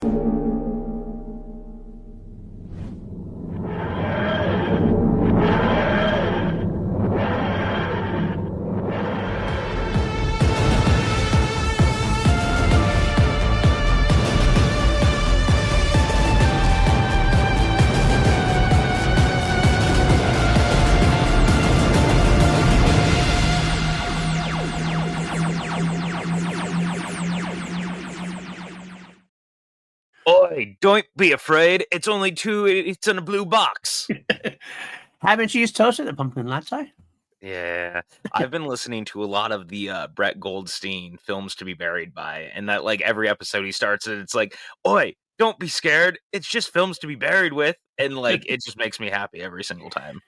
Oi, don't be afraid. It's only it's in a blue box. Haven't you used toast in the pumpkin latte? Yeah, I've been listening to a lot of the Brett Goldstein films to be buried by, and that like every episode he starts it, it's like, oi, don't be scared. It's just films to be buried with, and like it just makes me happy every single time.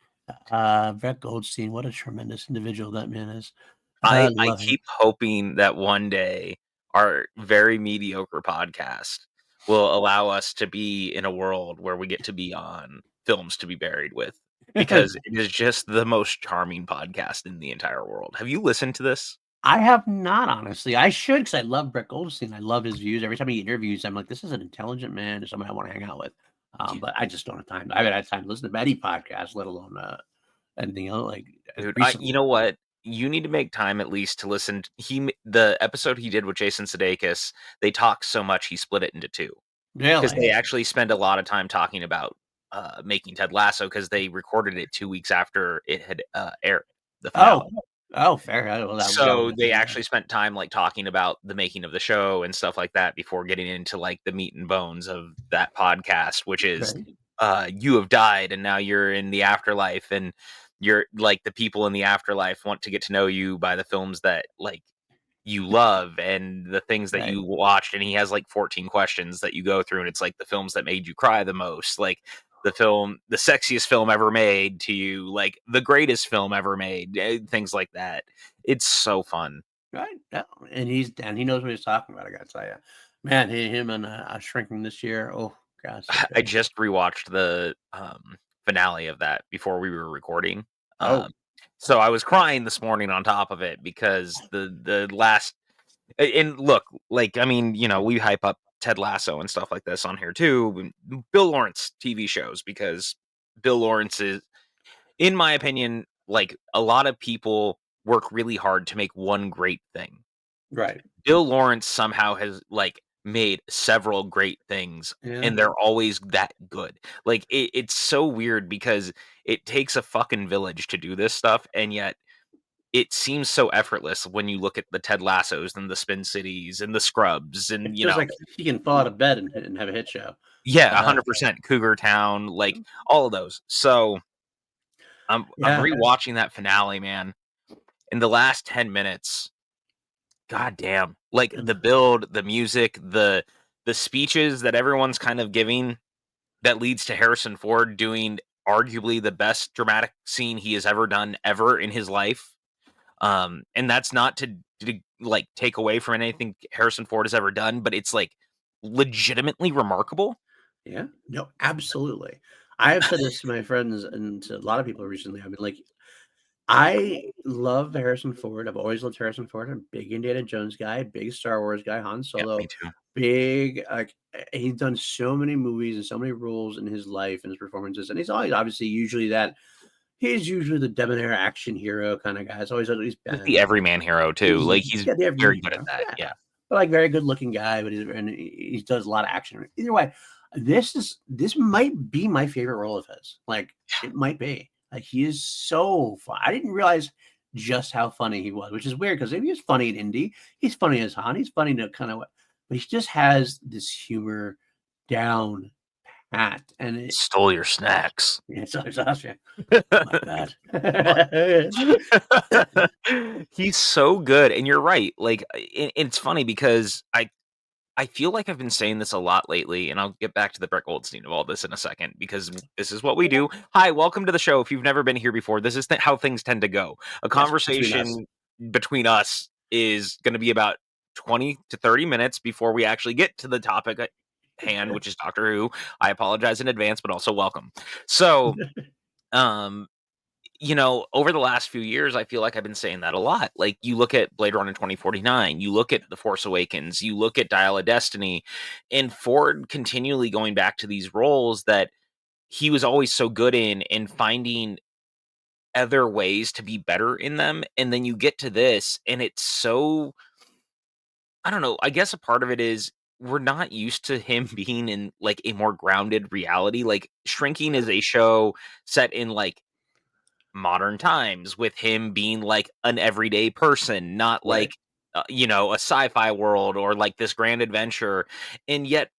Brett Goldstein, what a tremendous individual that man is. I Love him. keep hoping that one day our very mediocre podcast will allow us to be in a world where we get to be on films to be buried with, because it is just the most charming podcast in the entire world. Have you listened to this? I have not, honestly. I should, because I love Brett Goldstein. I love his views. Every time he interviews, I'm like, this is an intelligent man and somebody I want to hang out with. But I just don't have time. I haven't had time to listen to any podcast, let alone anything else. Like, Dude, recently. you know what? You need to make time at least to listen. The episode he did with Jason Sudeikis, they talked so much he split it into two, because they Really? actually spend a lot of time talking about making Ted Lasso, because they recorded it 2 weeks after it had aired, the finale. Fair. Well, that So was they actually spent time like talking about the making of the show and stuff like that before getting into like the meat and bones of that podcast, which is you have died and now you're in the afterlife, and you're like the people in the afterlife want to get to know you by the films that like you love and the things that you watched. And he has like 14 questions that you go through, and it's like the films that made you cry the most, like the sexiest film ever made to you, like the greatest film ever made, things like that. It's so fun. Right. Yeah. And he knows what he's talking about. I gotta tell you, man, him and Shrinking this year. Oh gosh. I just rewatched the finale of that before we were recording. Oh. So I was crying this morning on top of it, because the last, and look, like, I mean, you know, we hype up Ted Lasso and stuff like this on here too, Bill Lawrence TV shows, because Bill Lawrence is, in my opinion, like a lot of people work really hard to make one great thing. Right. Bill Lawrence somehow has like made several great things, and they're always that good. Like it's so weird, because it takes a fucking village to do this stuff, and yet it seems so effortless when you look at the Ted Lassos and the Spin Cities and the Scrubs, and It you feels know, like he can fall out of bed and have a hit show. yeah, 100% Cougar Town, like all of those. So I'm rewatching that finale, man. In the last 10 minutes, god damn, like the build, the music, the speeches that everyone's kind of giving, that leads to Harrison Ford doing arguably the best dramatic scene he has ever done ever in his life. And that's not to like take away from anything Harrison Ford has ever done, but it's like legitimately remarkable. Yeah. No, absolutely. I have said this to my friends and to a lot of people recently. I've been like, I love Harrison Ford. I've always loved Harrison Ford. I'm a big Indiana Jones guy, big Star Wars guy, Han Yeah, Solo, me too. big. Like he's done so many movies and so many roles in his life and his performances, and he's always obviously usually that. He's usually the debonair action hero kind of guy. It's always at least He's been. the everyman hero too. Like he's Yeah, the very everyman good at hero. that. Yeah. But like very good looking guy, but he does a lot of action. Either way, this might be my favorite role of his. Like it might be. Like he is so fun. I didn't realize just how funny he was, which is weird because he was funny in Indy. He's funny as Han. He's funny to kind of, but he just has this humor down pat, and it. Stole your snacks. Yeah, it's awesome. My bad. He's so good, and you're right. Like it's funny because I feel like I've been saying this a lot lately, and I'll get back to the Brett Goldstein of all this in a second, because this is what we do. Hi, welcome to the show. If you've never been here before, this is how things tend to go. A conversation between us is going to be about 20 to 30 minutes before we actually get to the topic at hand, which is Doctor Who. I apologize in advance, but also welcome. So, over the last few years, I feel like I've been saying that a lot. Like, you look at Blade Runner 2049, you look at The Force Awakens, you look at Dial of Destiny, and Ford continually going back to these roles that he was always so good in and finding other ways to be better in them. And then you get to this, and it's so, I don't know. I guess a part of it is we're not used to him being in like a more grounded reality. Like, Shrinking is a show set in like modern times with him being like an everyday person, not Right. like a sci-fi world or like this grand adventure. And yet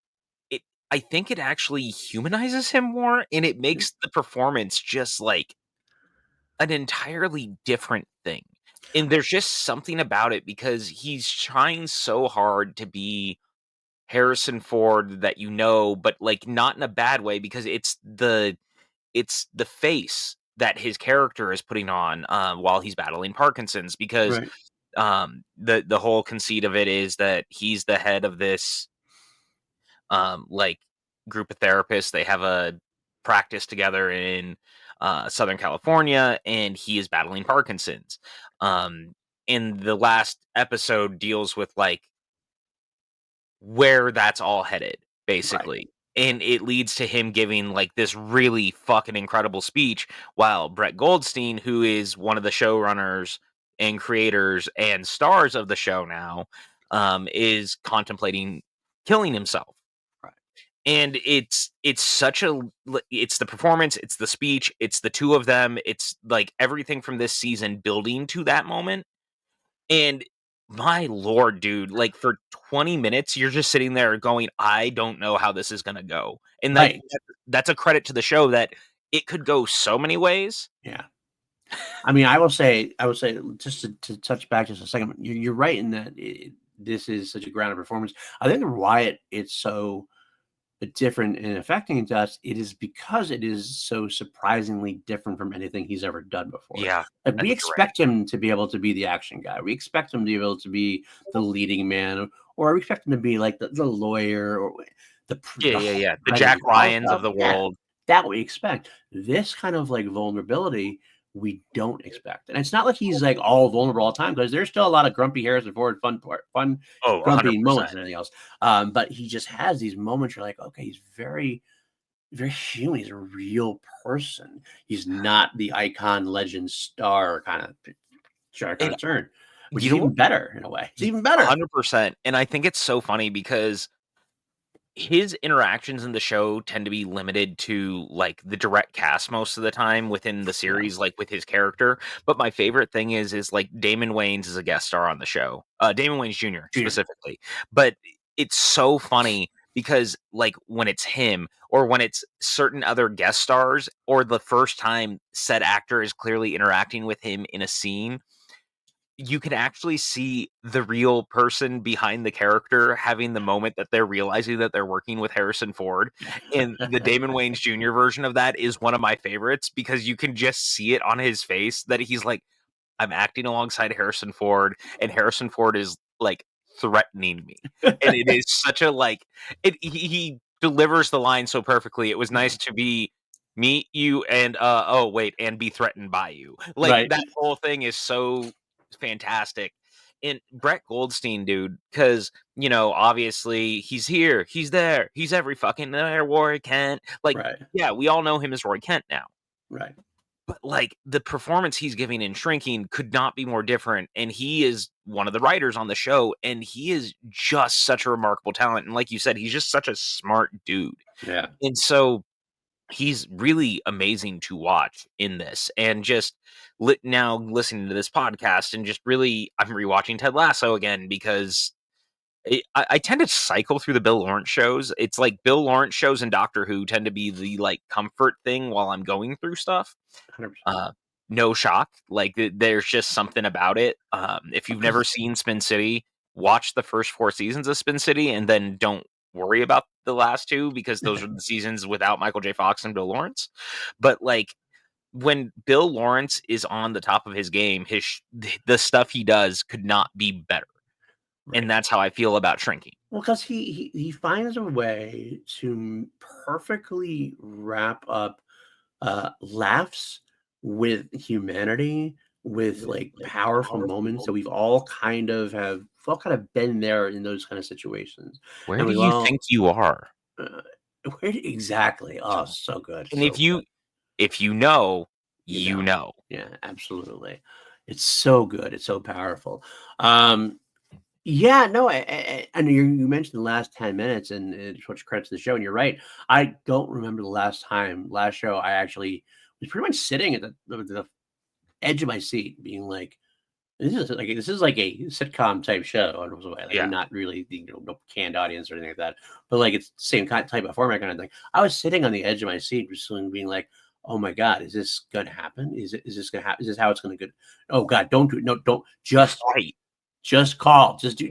it I think it actually humanizes him more, and it makes the performance just like an entirely different thing. And there's just something about it because he's trying so hard to be Harrison Ford that but like not in a bad way because it's the face that his character is putting on while he's battling Parkinson's because Right. the whole conceit of it is that he's the head of this like group of therapists. They have a practice together in Southern California, and he is battling Parkinson's. Um, and the last episode deals with like where that's all headed, Right. basically. And it leads to him giving like this really fucking incredible speech while Brett Goldstein, who is one of the showrunners and creators and stars of the show now, is contemplating killing himself. Right. And it's the performance, it's the speech, it's the two of them, it's like everything from this season building to that moment. And my lord, dude, like for 20 minutes, you're just sitting there going, I don't know how this is gonna go. And like Right. that's a credit to the show that it could go so many ways. Yeah. I mean, I would say just to touch back just a second, you're right in that this is such a grounded performance. I think why it's so different and affecting to us, it is because it is so surprisingly different from anything he's ever done before. Yeah, Like, I we think you're right. expect him to be able to be the action guy. We expect him to be able to be the leading man, or we expect him to be like the lawyer or Yeah, the yeah, yeah. The head of Jack the all Ryans of stuff. the Yeah, world. that we expect. This kind of like vulnerability we don't expect. And it's not like he's like all vulnerable all the time because there's still a lot of grumpy Harrison Ford fun Oh, grumpy moments 100%. and everything else. But he just has these moments you're like, okay, he's very, very human. He's a real person. He's not the icon, legend, star kind And of turn, which you is know what? even better in a way. It's even better. 100%. And I think it's so funny because his interactions in the show tend to be limited to like the direct cast most of the time within the Yeah, series, like with his character. But my favorite thing is like Damon Wayans is a guest star on the show. Damon Wayans Jr. Junior. specifically. But it's so funny because like when it's him or when it's certain other guest stars or the first time said actor is clearly interacting with him in a scene, you can actually see the real person behind the character having the moment that they're realizing that they're working with Harrison Ford. And the Damon Wayans Jr. version of that is one of my favorites because you can just see it on his face that he's like, I'm acting alongside Harrison Ford, and Harrison Ford is like threatening me. And it is such a like he delivers the line so perfectly. It was nice to be meet you and oh wait, and be threatened by you. Like Right, that whole thing is so fantastic. And Brett Goldstein, dude, because obviously he's here, he's there, he's every fucking there, Roy Kent. Like, right, yeah, we all know him as Roy Kent now. right. But, like, the performance he's giving in Shrinking could not be more different, and he is one of the writers on the show, and he is just such a remarkable talent, and like you said, he's just such a smart dude, Yeah, and so he's really amazing to watch in this, and just now listening to this podcast and just really I'm rewatching Ted Lasso again because I tend to cycle through the Bill Lawrence shows. It's like Bill Lawrence shows and Doctor Who tend to be the, like, comfort thing while I'm going through stuff. 100%. Uh, no shock. Like there's just something about it. If you've never Because seen Spin City, watch the first 4 seasons of Spin City and then don't worry about the last 2 because those are the seasons without Michael J. Fox and Bill Lawrence. But like when Bill Lawrence is on the top of his game, the stuff he does could not be better. And right. that's how I feel about Shrinking. Well, because he finds a way to perfectly wrap up laughs with humanity, with like powerful moments that we've all kind of been there in those kind of situations, Where and do we've you all think you are? uh, exactly. Oh, so good, And if so good. you know, You you know, know. yeah, absolutely. It's so good. It's so powerful. Um, Yeah, no, and you mentioned the last 10 minutes and which credits to the show, and you're right. I don't remember the last show I actually was pretty much sitting at the edge of my seat being like, this is like a sitcom type show in a way. Like Yeah. not really no canned audience or anything like that, but like it's the same kind type of format kind of thing. I was sitting on the edge of my seat, just being like, "Oh my god, is this gonna happen? Is this gonna happen? Is this how it's gonna go? Oh god, don't do it! No, don't Right. just call. Just do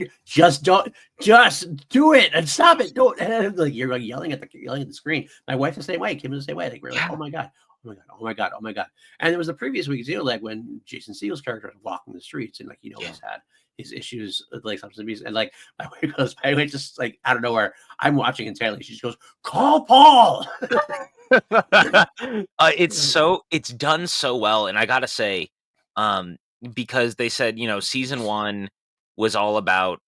it and stop it. Don't and like you're like yelling at the screen. My wife the same way. Kim was the same way. Like we're like, Yeah. oh my god, oh my god, oh my god, oh my god. And it was the previous week too, like when Jason Segel's character was walking the streets and like Yeah. he's had his issues with like substance abuse. And like my wife goes, my wife just like out of nowhere, I'm watching intently. She just goes, call Paul. It's done so well, and I gotta say, um, because they said, season 1 was all about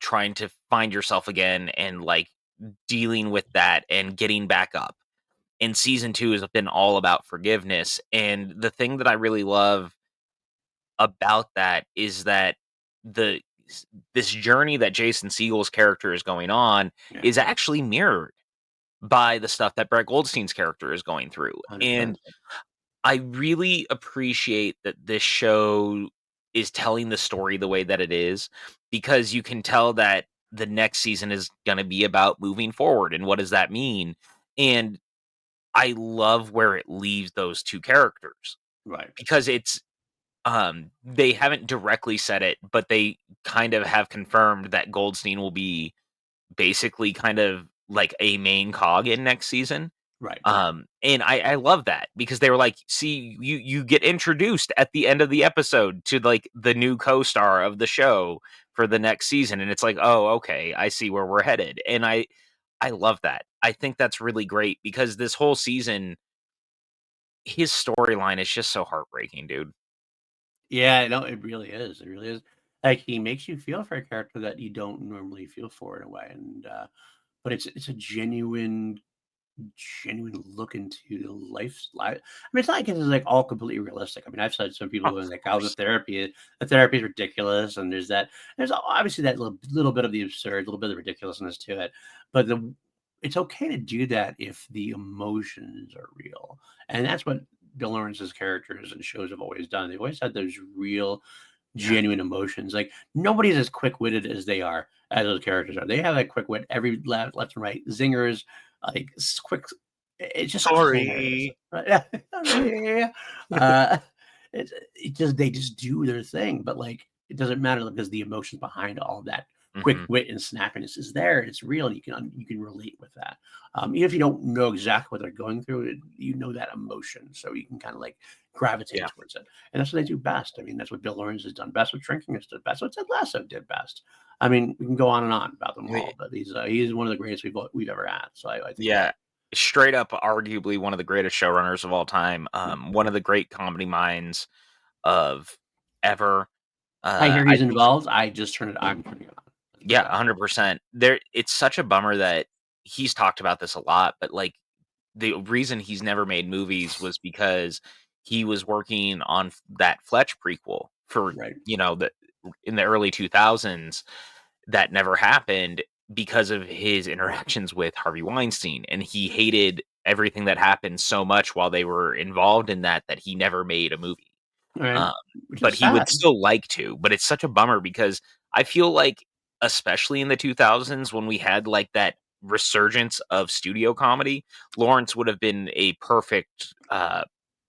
trying to find yourself again and, like, dealing with that and getting back up, and season 2 has been all about forgiveness, and the thing that I really love about that is that the this journey that Jason Segel's character is going on Yeah, is actually mirrored by the stuff that Brett Goldstein's character is going through, 100%. and I really appreciate that this show is telling the story the way that it is, because you can tell that the next season is gonna be about moving forward, and what does that mean? And I love where it leaves those 2 characters, Right. because they haven't directly said it, but they kind of have confirmed that Goldstein will be basically kind of like a main cog in next season. Right. And I love that, because they were like, "See, you get introduced at the end of the episode to, like, the new co-star of the show for the next season," and it's like, "Oh, okay, I see where we're headed," and I love that. I think that's really great, because this whole season, his storyline is just so heartbreaking, dude. Yeah, no, it really is. It really is. Like he makes you feel for a character that you don't normally feel for in a way, and but it's a genuine look into the life. I mean, it's not like it's like all completely realistic. I mean, I've said some people Of going like, "Oh, course. the therapy is ridiculous," and there's obviously that little bit of the absurd, little bit of ridiculousness to it, but it's okay to do that if the emotions are real, and that's what Bill Lawrence's characters and shows have always done. They've always had those real, Yeah. genuine emotions. Like nobody's as quick witted as they are as those characters are. They have that quick wit, every left and right zingers, like quick. It's just hilarious. Sorry. Right? Yeah. uh, it just they just do their thing, but like it doesn't matter because the emotions behind all that quick Mhm. wit and snappiness is there. It's real. And you can relate with that. Even if you don't know exactly what they're going through, you know that emotion, so you can kind of like gravitate Yeah. towards it. And that's what they do best. I mean, that's what Bill Lawrence has done best. What Drinking has done best. What Ted Lasso did best. I mean, we can go on and on about them all, but he's one of the greatest we've ever had. So I think Yeah, straight up, arguably one of the greatest showrunners of all time. yeah. One of the great comedy minds of ever. I hear I he's think, involved. I'm turning it on. Let's put it yeah, that way. 100%. It's such a bummer that he's talked about this a lot, but like the reason he's never made movies was because he was working on that Fletch prequel for Right. the in the early 2000s that never happened because of his interactions with Harvey Weinstein, and he hated everything that happened so much while they were involved in that he never made a movie. All right. Um, Which but is he sad. would still like to, but it's such a bummer because I feel like, especially in the 2000s when we had, like, that resurgence of studio comedy, Lawrence would have been a perfect,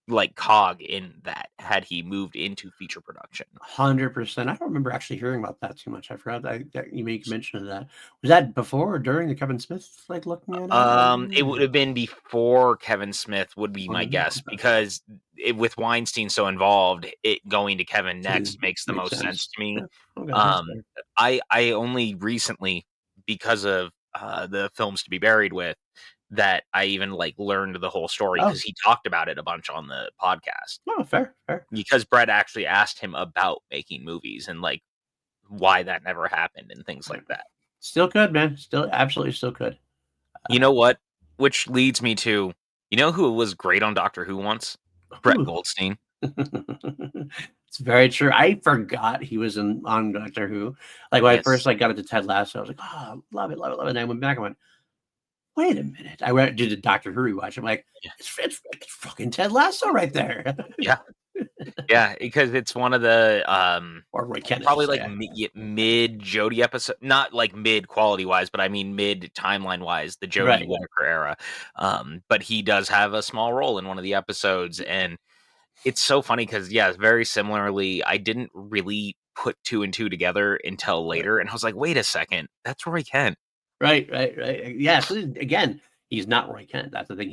like, cog in that had he moved into feature production. 100%. I don't remember actually hearing about that too much. I forgot that you make mention of that. Was that before or during the Kevin Smith like looking at it? It would have been before Kevin Smith would be my guess, Okay. because with Weinstein so involved, it going to Kevin To next makes the make most sense sense. to me. Yeah. Okay. That's Um, fair. I only recently, because of the films to be buried with, that I even like learned the whole story Oh, because he talked about it a bunch on the podcast. oh, fair, fair. Because Brett actually asked him about making movies and like why that never happened and things like that. Still could, man. Still, absolutely, still could. You know what? Which leads me to, you know who was great on Doctor Who once? Brett Whew. Goldstein. It's very true. I forgot he was on Doctor Who. Like when I first Yes. like got into Ted Lasso, I was like, oh, love it, love it, love it. And I went back and went, wait a minute. I went did the Doctor Who rewatch. I'm like, Yeah. it's fucking Ted Lasso right there. Yeah. Yeah, because it's one of the Or Roy Kent, I should probably like say. mid Jodie episode, not like mid quality wise, but I mean mid timeline wise, the Jodie Right. Whittaker era. But he does have a small role in one of the episodes, and it's so funny because yeah, very similarly, I didn't really put two and two together until Right. later, and I was like, wait a second, that's Roy Kent. Right, right, right. Yeah. So again, he's not Roy Kent. That's the thing.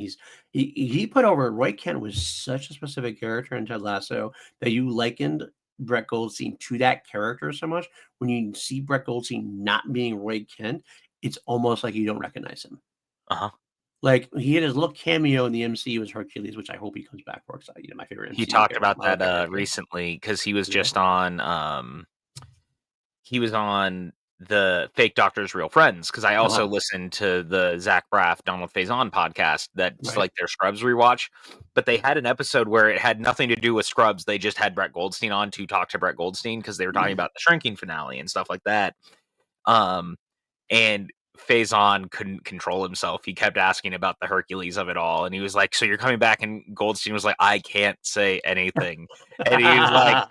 He put over Roy Kent was such a specific character in Ted Lasso that you likened Brett Goldstein to that character so much. When you see Brett Goldstein not being Roy Kent, it's almost like you don't recognize him. Uh-huh. Like he had his little cameo in the MCU as Hercules, which I hope he comes back for. Because my favorite He MCU talked character, about Marvel that character. recently because he was Yeah. just on he was on the Fake Doctors Real Friends because I also Uh-huh. listened to the Zach Braff Donald Faison podcast that's Right. like their Scrubs rewatch, but they had an episode where it had nothing to do with Scrubs. They just had Brett Goldstein on to talk to Brett Goldstein because they were talking about the Shrinking finale and stuff like that. Um, and Faison couldn't control himself. He kept asking about the Hercules of it all, and he was like, "So you're coming back?" And Goldstein was like, "I can't say anything," and he was like.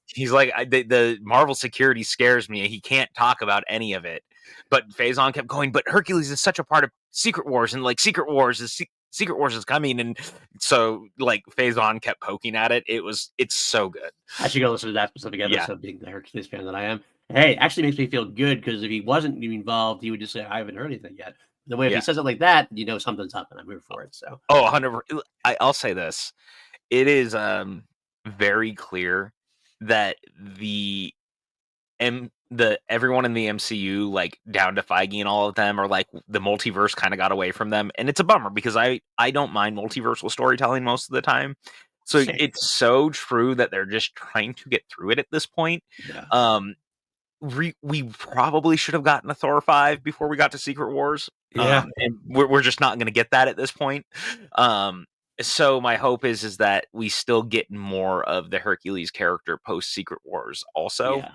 He's like, the Marvel security scares me. He can't talk about any of it. But Faison kept going, but Hercules is such a part of Secret Wars, and like Secret Wars is coming, and so like Faison kept poking at it. It's so good. I should go listen to that specific Yeah, episode, being the Hercules fan that I am. Hey, it actually makes me feel good because if he wasn't involved, he would just say, I haven't heard anything yet. The way if he yeah. says it like that, something's up and I'm here for it. So, Oh, 100. I'll say this: it is very clear that the everyone in the MCU, like down to Feige and all of them, are like the multiverse kind of got away from them, and it's a bummer because I don't mind multiversal storytelling most of the time. So same. it's so true that they're just trying to get through it at this point. Yeah. Um, we probably should have gotten a Thor 5 before we got to Secret Wars. Yeah. And we're just not going to get that at this point. So my hope is that we still get more of the Hercules character post Secret Wars also. Yeah.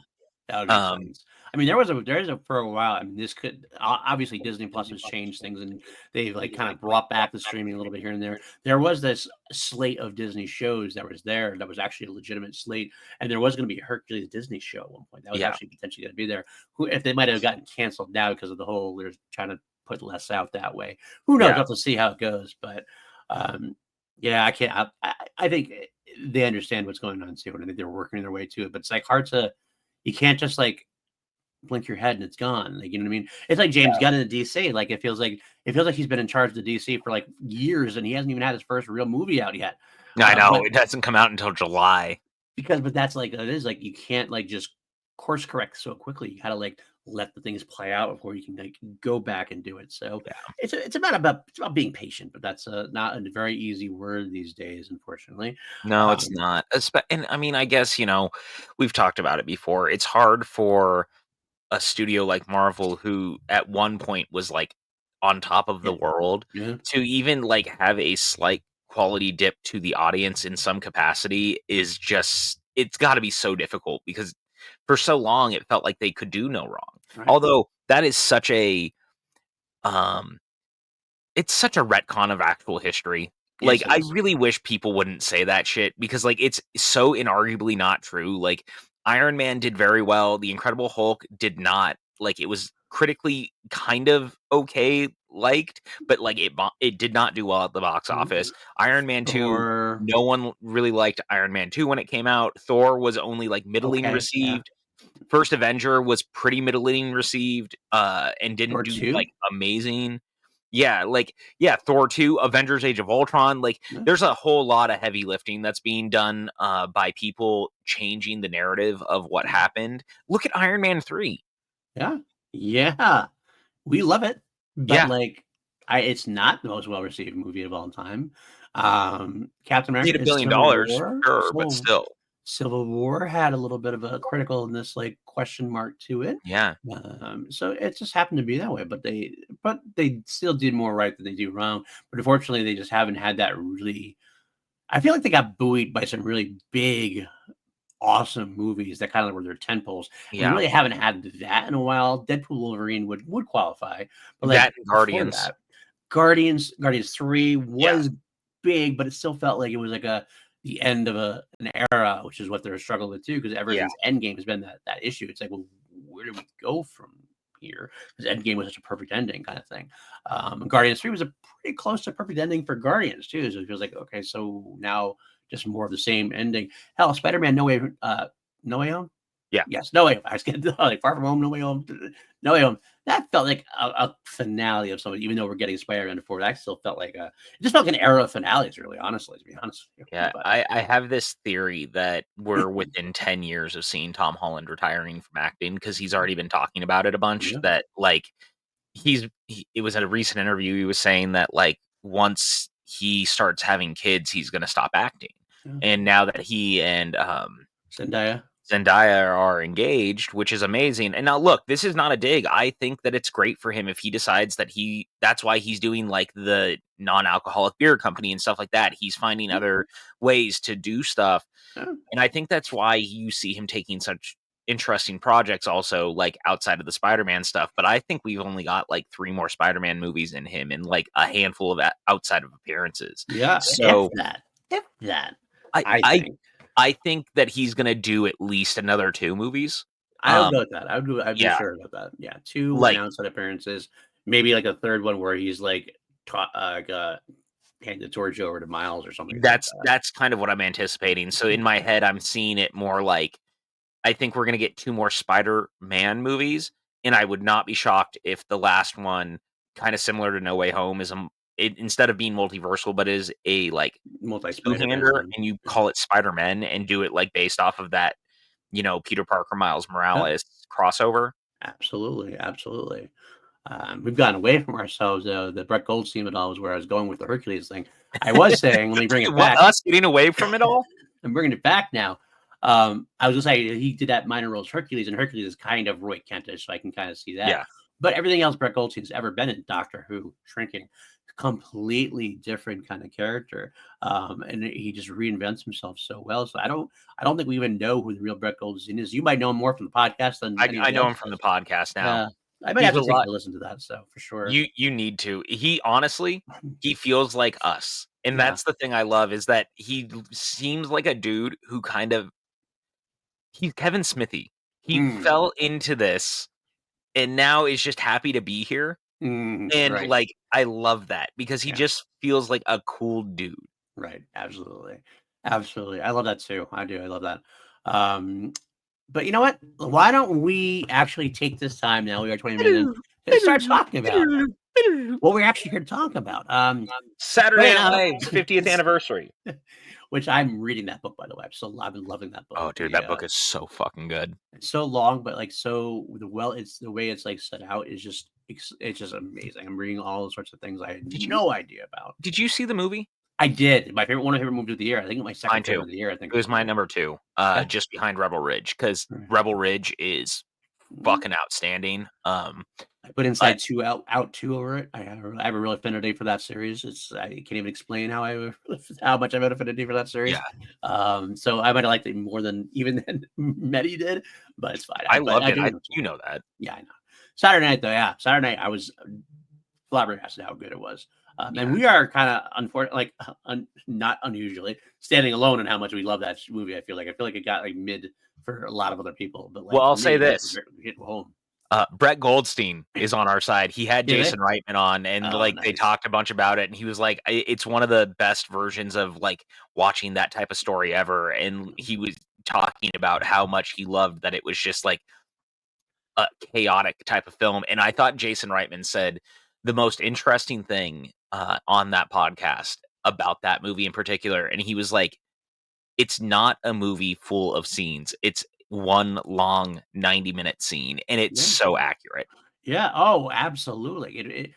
That would make Um, sense. I mean, there is a for a while. I mean, this could obviously Disney Plus has changed things and they've like kind of brought back the streaming a little bit here and there. There was this slate of Disney shows that was actually a legitimate slate, and there was going to be a Hercules Disney show at one point that was yeah, actually potentially going to be there. Who, if they might have gotten canceled now because of the whole they're trying to put less out that way. Who knows? We'll yeah. have to see how it goes, but yeah, I can't. I think they understand what's going on too, and I think they're working their way to it. But it's like hard to you can't just like blink your head and it's gone. Like, you know what I mean? It's like James Gunn in the DC. Like it feels like he's been in charge of the DC for like years and he hasn't even had his first real movie out yet. I know But it doesn't come out until July. but that's like it is like you can't like just course correct so quickly. You gotta like let the things play out before you can like go back and do it. So Yeah. it's about being patient, but that's not a very easy word these days, unfortunately. No, it's Um, not. And I mean, I guess, we've talked about it before. It's hard for a studio like Marvel, who at one point was like on top of the yeah, world, yeah, to even like have a slight quality dip to the audience in some capacity is just, it's got to be so difficult because for so long it felt like they could do no wrong. right. Although that is um, it's such a retcon of actual history. Like, Yes, it I is. really wish people wouldn't say that shit because, like, it's so inarguably not true. Like, Iron Man did very well. The Incredible Hulk did not. Like, it was critically kind of okay liked, but like it did not do well at the box office. Iron Man 2, Or no one really liked Iron Man 2 when it came out. Thor was only like middling okay, yeah. received. First Avenger was pretty middling received, and didn't Or do like 2? amazing. Yeah, like yeah, Thor 2, Avengers Age of Ultron, like Yeah, there's a whole lot of heavy lifting that's being done by people changing the narrative of what happened. Look at Iron Man 3. yeah, yeah. We love it, but, Yeah, like, It's not the most well-received movie of all time. Captain Made America $1 is billion, Civil War. sure, but still. Civil War had a little bit of a criticalness, like, question mark to it. Yeah. So it just happened to be that way, but they still did more right than they do wrong. But unfortunately, they just haven't had that really. I feel like they got buoyed by some really big, awesome movies that kind of were their tentpoles. And we Yeah. really haven't had that in a while. Deadpool Wolverine would qualify, but like That and before Guardians. that, Guardians 3 Yeah. was big, but it still felt like it was like the end of an era, which is what they're struggling with too. Because ever Yeah. since Endgame has been that issue. It's like, well, where do we go from here? Because Endgame was such a perfect ending kind of thing. Guardians 3 was a pretty close to perfect ending for Guardians too. So it feels like, okay, so now just more of the same ending. Hell, Spider-Man No Way Home. Yeah. Yes, No Way Home. I was getting like Far From Home, No Way Home, No Way Home. That felt like a finale of something, even though we're getting Spider-Man 4. That still felt like it just felt like an era of finales, really, honestly, to be honest with you. Yeah. But I have this theory that we're within 10 years of seeing Tom Holland retiring from acting because he's already been talking about it a bunch yeah, that, like, it was at a recent interview, he was saying that, like, once he starts having kids, he's gonna stop acting. yeah. And now that he and, Zendaya. Zendaya are engaged, which is amazing. And now look, this is not a dig. I think that it's great for him if he decides that that's why he's doing like the non-alcoholic beer company and stuff like that. He's finding other ways to do stuff. Yeah, And I think that's why you see him taking such interesting projects also like outside of the Spider-Man stuff. But I think we've only got like 3 more Spider-Man movies in him and like a handful of outside of appearances. yeah. So If that, I I I think. I think that he's gonna do at least another 2 movies. I would go with that. I'd be Yeah, sure about that. Yeah, 2 and like, outside appearances, maybe like a third one where he's like hand the torch over to Miles or something like that. that's kind of what I'm anticipating. So in my head, I'm seeing it more like, I think we're gonna get 2 more Spider-Man movies, and I would not be shocked if the last one, kinda similar to No Way Home, is, instead of being multiversal, but is a, like, Multi Spider-Man two-hander, one. and you call it Spider-Men and do it, like, based off of that, Peter Parker, Miles Yeah, Morales crossover. absolutely, absolutely. We've gotten away from ourselves. The Brett Goldstein of it all was where I was going with the Hercules thing. I was saying, let me bring it What, back. us getting away from it all? I'm bringing it back now. I was gonna say he did that minor roles Hercules, and Hercules is kind of Roy Kentish, so I can kind of see that. Yeah. But everything else Brett Goldstein's ever been in, Doctor Who, Shrinking, completely different kind of character. And he just reinvents himself so well. So I don't think we even know who the real Brett Goldstein is. You might know him more from the podcast than I anybody know else him from the does. podcast now. Yeah, I might He's have a to take lot a listen to that. So for sure. you need to. He honestly, he feels like us, and Yeah. that's the thing I love is that seems like a dude who he's Kevin Smithy. He Mm, fell into this and now is just happy to be here, and, right. like, I love that because he Yeah. just feels like a cool dude. Right. Absolutely. Absolutely. I love that too. I do. I love that. Um, but you know what? Why don't we actually take this time now? We are 20 minutes in to start talking about what we're actually here to talk about. Saturday Right Night now, Live's 50th anniversary. which I'm reading that book, by the way. I've been loving that book. Oh, dude, that book is so fucking good. It's so long, but like it's the way it's like set out is just it's just amazing. I'm reading all sorts of things I had Did you no idea about. did you see the movie? I did. One of my favorite movies of the year. I think my Mine second favorite too. of the year. I think It was was the my movie. number 2, Yeah. just behind Rebel Ridge, because Right. Rebel Ridge is Mhm. fucking outstanding. I put But Inside 2 out 2 over it. I have a real affinity for that series. I can't even explain how how much I have an affinity for that series. yeah, So I might have liked it more than even than Medi did, but it's fine. I But loved I it. do I know too. You know that. Yeah, I know. Saturday night though, yeah. Saturday night I was flabbergasted how good it was. And Yeah. we are kind of unfortunate, like not unusually standing alone in how much we love that movie. I feel like it got like mid for a lot of other people, but Well, like for I'll say me, this, it hit home. Brett Goldstein is on our side. He had Did it? Jason Reitman on, and, Oh, like, they nice. talked a bunch about it, and he was like, it's one of the best versions of, like, watching that type of story ever," and he was talking about how much he loved that it was just, like, a chaotic type of film, and I thought Jason Reitman said the most interesting thing, on that podcast about that movie in particular, and he was like, "It's not a movie full of scenes, it's one long 90-minute scene," and it's Yeah. so accurate. Yeah. Oh, absolutely.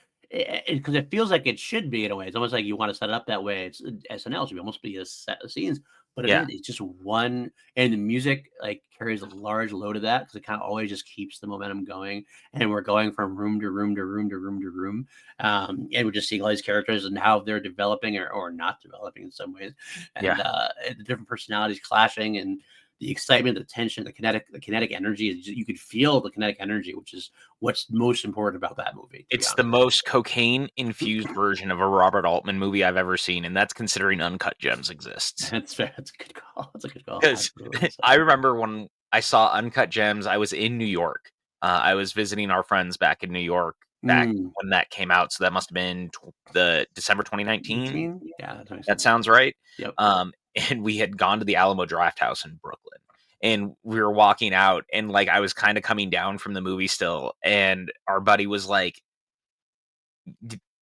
because it feels like it should be in a way. It's almost like you want to set it up that way. It's SNL should almost be a set of scenes, but it Yeah. is. It's just one, and the music like carries a large load of that because it kind of always just keeps the momentum going. And we're going from room to room to room to room to room, and we're just seeing all these characters and how they're developing or not developing in some ways, and Yeah. the different personalities clashing and the excitement, the tension, the kinetic energy. You could feel the kinetic energy, which is what's most important about that movie, to be It's the honest. most cocaine-infused version of a Robert Altman movie I've ever seen, and that's considering Uncut Gems exists. That's fair. That's a good call. That's a good call. Because Absolutely. So, I remember when I saw Uncut Gems, I was in New York. I was visiting our friends back in New York back mm, when that came out, so that must have been the December 2019. 19? Yeah, that makes That sense. sounds right. Yep. And we had gone to the Alamo Drafthouse in Brooklyn, and we were walking out, and, like, I was kinda coming down from the movie still, and our buddy was like,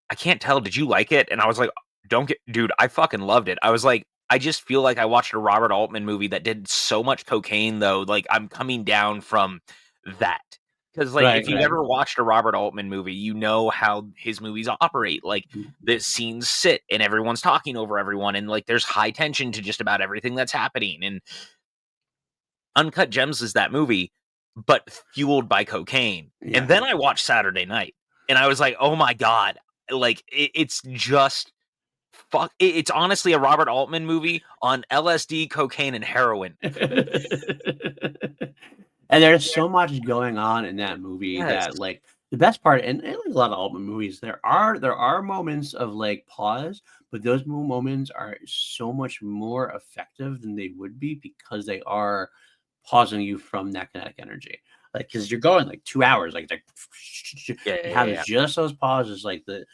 I can't tell. Did you like it? And I was like, don't get, dude, I fucking loved it. I was like, I just feel like I watched a Robert Altman movie that did so much cocaine, though. Like, I'm coming down from that. Because, like, Right, if you've right. ever watched a Robert Altman movie, you know how his movies operate. Like, Mm, the scenes sit and everyone's talking over everyone, and, like, there's high tension to just about everything that's happening. And Uncut Gems is that movie, but fueled by cocaine. And yeah. then I watched Saturday Night, and I was like, "Oh my god." Like, it's just it's honestly a Robert Altman movie on LSD, cocaine, and heroin. And there's so much going on in that movie Yes. that, like, the best part, and like a lot of Altman movies, there are moments of like pause, but those moments are so much more effective than they would be because they are pausing you from that kinetic energy. Like, because you're going like 2 hours, like Yeah, and yeah, yeah, having yeah. just those pauses, like the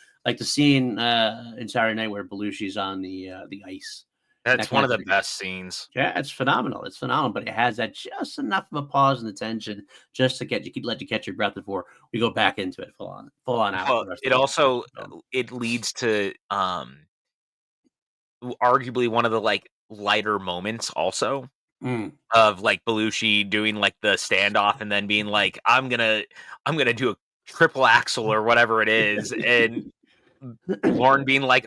scene in Saturday Night where Belushi's on the ice. That That's kind one of of the thing. best scenes. Yeah, it's phenomenal. It's phenomenal, but it has that just enough of a pause and attention just to get you, let you catch your breath before we go back into it full on out for Well, the rest it of the also film. it leads to, arguably one of the, like, lighter moments also Mm. of, like, Belushi doing, like, the standoff and then being like, I'm gonna do a triple axel," or whatever it is, and Lauren being like,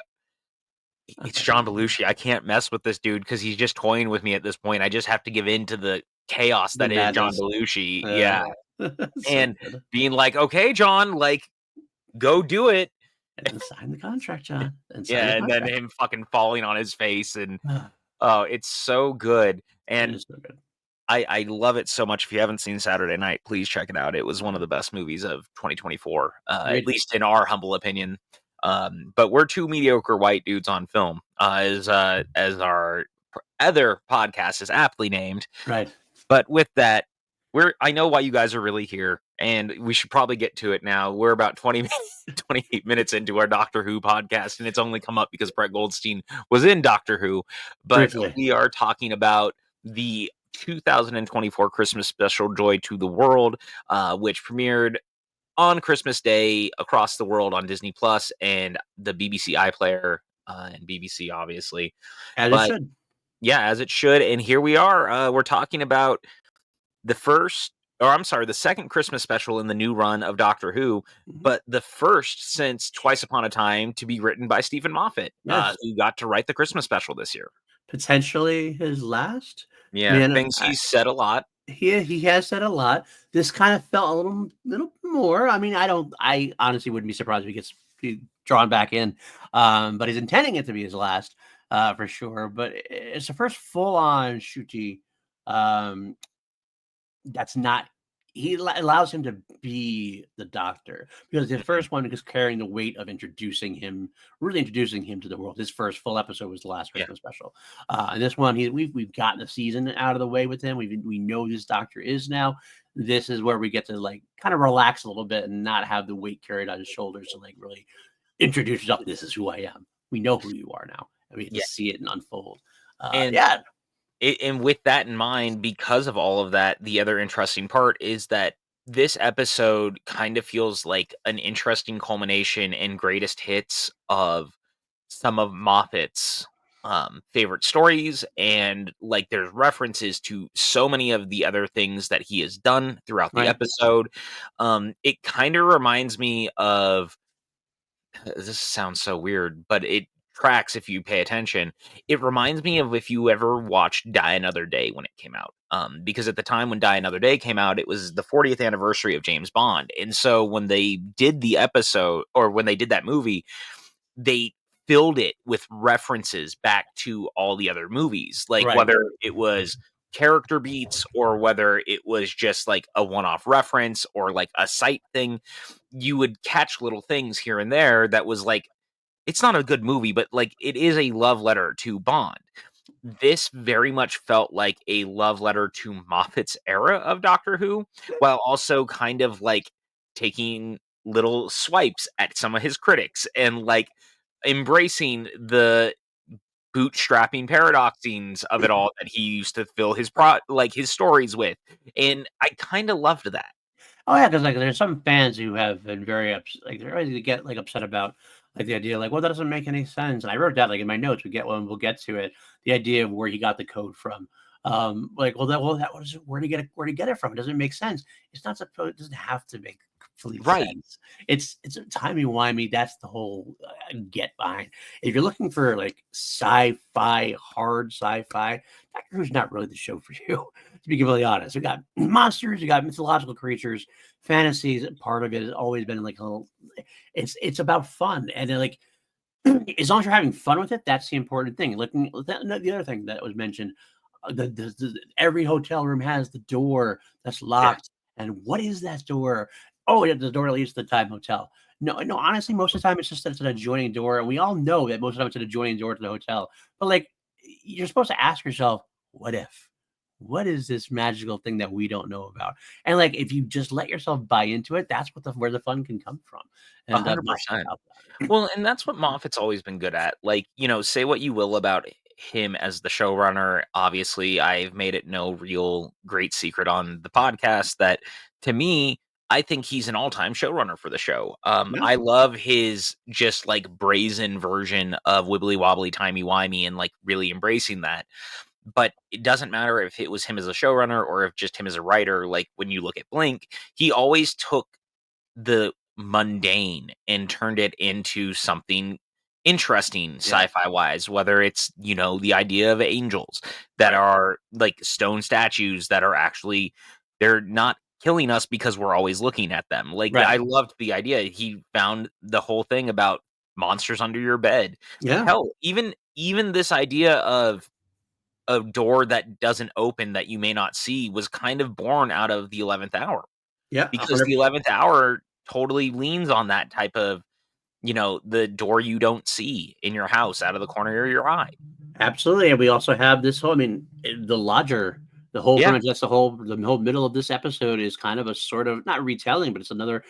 it's Okay. John Belushi. I can't mess with this dude because he's just toying with me at this point. I just have to give in to the chaos The that is John madness. Belushi. Uh, Yeah. so And good. being like, okay, John, like, go do it. And then sign the contract, John. And sign Yeah. the And then contract. him fucking falling on his face. And oh, it's so good. It And is so good. I love it so much. If you haven't seen Saturday Night, please check it out. It was one of Uh, the best movies of 2024, at Agreed. least in our humble opinion. But we're two mediocre white dudes on film, as our other podcast is aptly named. Right. But with that, I know why you guys are really here, and we should probably get to it now. We're about 28 minutes into our Doctor Who podcast, and it's only come up because Brett Goldstein was in Doctor Who. But Briefly. we are talking about the 2024 Christmas special, Joy to the World, which premiered on Christmas Day across the world on Disney Plus and the BBC iPlayer, and BBC, obviously. As it But should. yeah, as it should. And here we are. We're talking about the first, or I'm sorry, the second Christmas special in the new run of Doctor Who, Mhm. but the first since Twice Upon a Time to be written by Stephen Moffat, Yes. who got to write the Christmas special this year. Potentially his last. Yeah, Man, things he's said a lot. he has said a lot. This kind of felt a little more. I mean, I honestly wouldn't be surprised if he gets drawn back in. But he's intending it to be his last, for sure. But it's the first full on shooty. Um, that's not allows him to be the Doctor because the Mhm. first one is carrying the weight of really introducing him to the world. His first full episode was the last Yeah. Christmas special, and this one we've gotten the season out of the way with him. We know this Doctor is now. This is where we get to like kind of relax a little bit and not have the weight carried on his shoulders to like really introduce yourself. This is who I am. We know who you are now, and we get to Yeah. see it and unfold. And Yeah, and with that in mind, because of all of that, the other interesting part is that this episode kind of feels like an interesting culmination and greatest hits of some of Moffat's favorite stories, and like there's references to so many of the other things that he has done throughout the right. episode. It kind of reminds me of this sounds so weird, but it tracks if you pay attention. It reminds me of if you ever watched Die Another Day when it came out. Because at the time when Die Another Day came out, it was the 40th anniversary of James Bond. And so when they did the episode, or when they did that movie, they filled it with references back to all the other movies, like Right. whether it was character beats or whether it was just like a one-off reference or like a site thing. You would catch little things here and there that was like, it's not a good movie, but like it is a love letter to Bond. This very much felt like a love letter to Moffat's era of Doctor Who, while also kind of like taking little swipes at some of his critics and like embracing the bootstrapping paradoxings of it all that he used to fill his his stories with. And I kind of loved that. Oh yeah, because like there's some fans who have been very like they're ready to get like upset about like the idea like, well, that doesn't make any sense. And I wrote that like in my notes. We'll get to it. The idea of where he got the code from. Like, that was where to get it from? It doesn't make sense. It's not supposed. It doesn't have to make complete Right. sense. It's a timey-wimey. That's the whole get behind. If you're looking for like sci-fi, hard sci-fi, Doctor Who's not really the show for you. To be completely honest, we got monsters, you got mythological creatures, fantasies. Part of it has always been like a little. It's about fun, and then, like as long as you're having fun with it, that's the important thing. Looking the other thing that was mentioned, every hotel room has the door that's Yeah. locked, and what is that door? Oh, yeah, the door that leads to the Time Hotel. No. Honestly, most of the time it's just that it's an adjoining door, and we all know that most of the time it's an adjoining door to the hotel. But like, you're supposed to ask yourself, what if? What is this magical thing that we don't know about? And like, if you just let yourself buy into it, that's where the fun can come from. And Moffat 100%. helped out. Well, and that's what Moffat's always been good at. Like, say what you will about him as the showrunner. Obviously, I've made it no real great secret on the podcast that to me, I think he's an all-time showrunner for the show. Yeah, I love his just like brazen version of wibbly wobbly timey wimey and like really embracing that. But it doesn't matter if it was him as a showrunner or if just him as a writer. Like when you look at Blink, he always took the mundane and turned it into something interesting yeah, sci-fi wise, whether it's the idea of angels that right. are like stone statues that are actually, they're not killing us because we're always looking at them. Like I Right. loved the idea he found the whole thing about monsters under your bed. Yeah. Hell, even this idea of a door that doesn't open that you may not see was kind of born out of the 11th hour, Yeah. because the 100. 11th hour totally leans on that type of, the door you don't see in your house out of the corner of your eye. Absolutely. And we also have this whole, I mean, the lodger, the whole Yeah, pretty much that's the whole middle of this episode is kind of a sort of not retelling, but it's another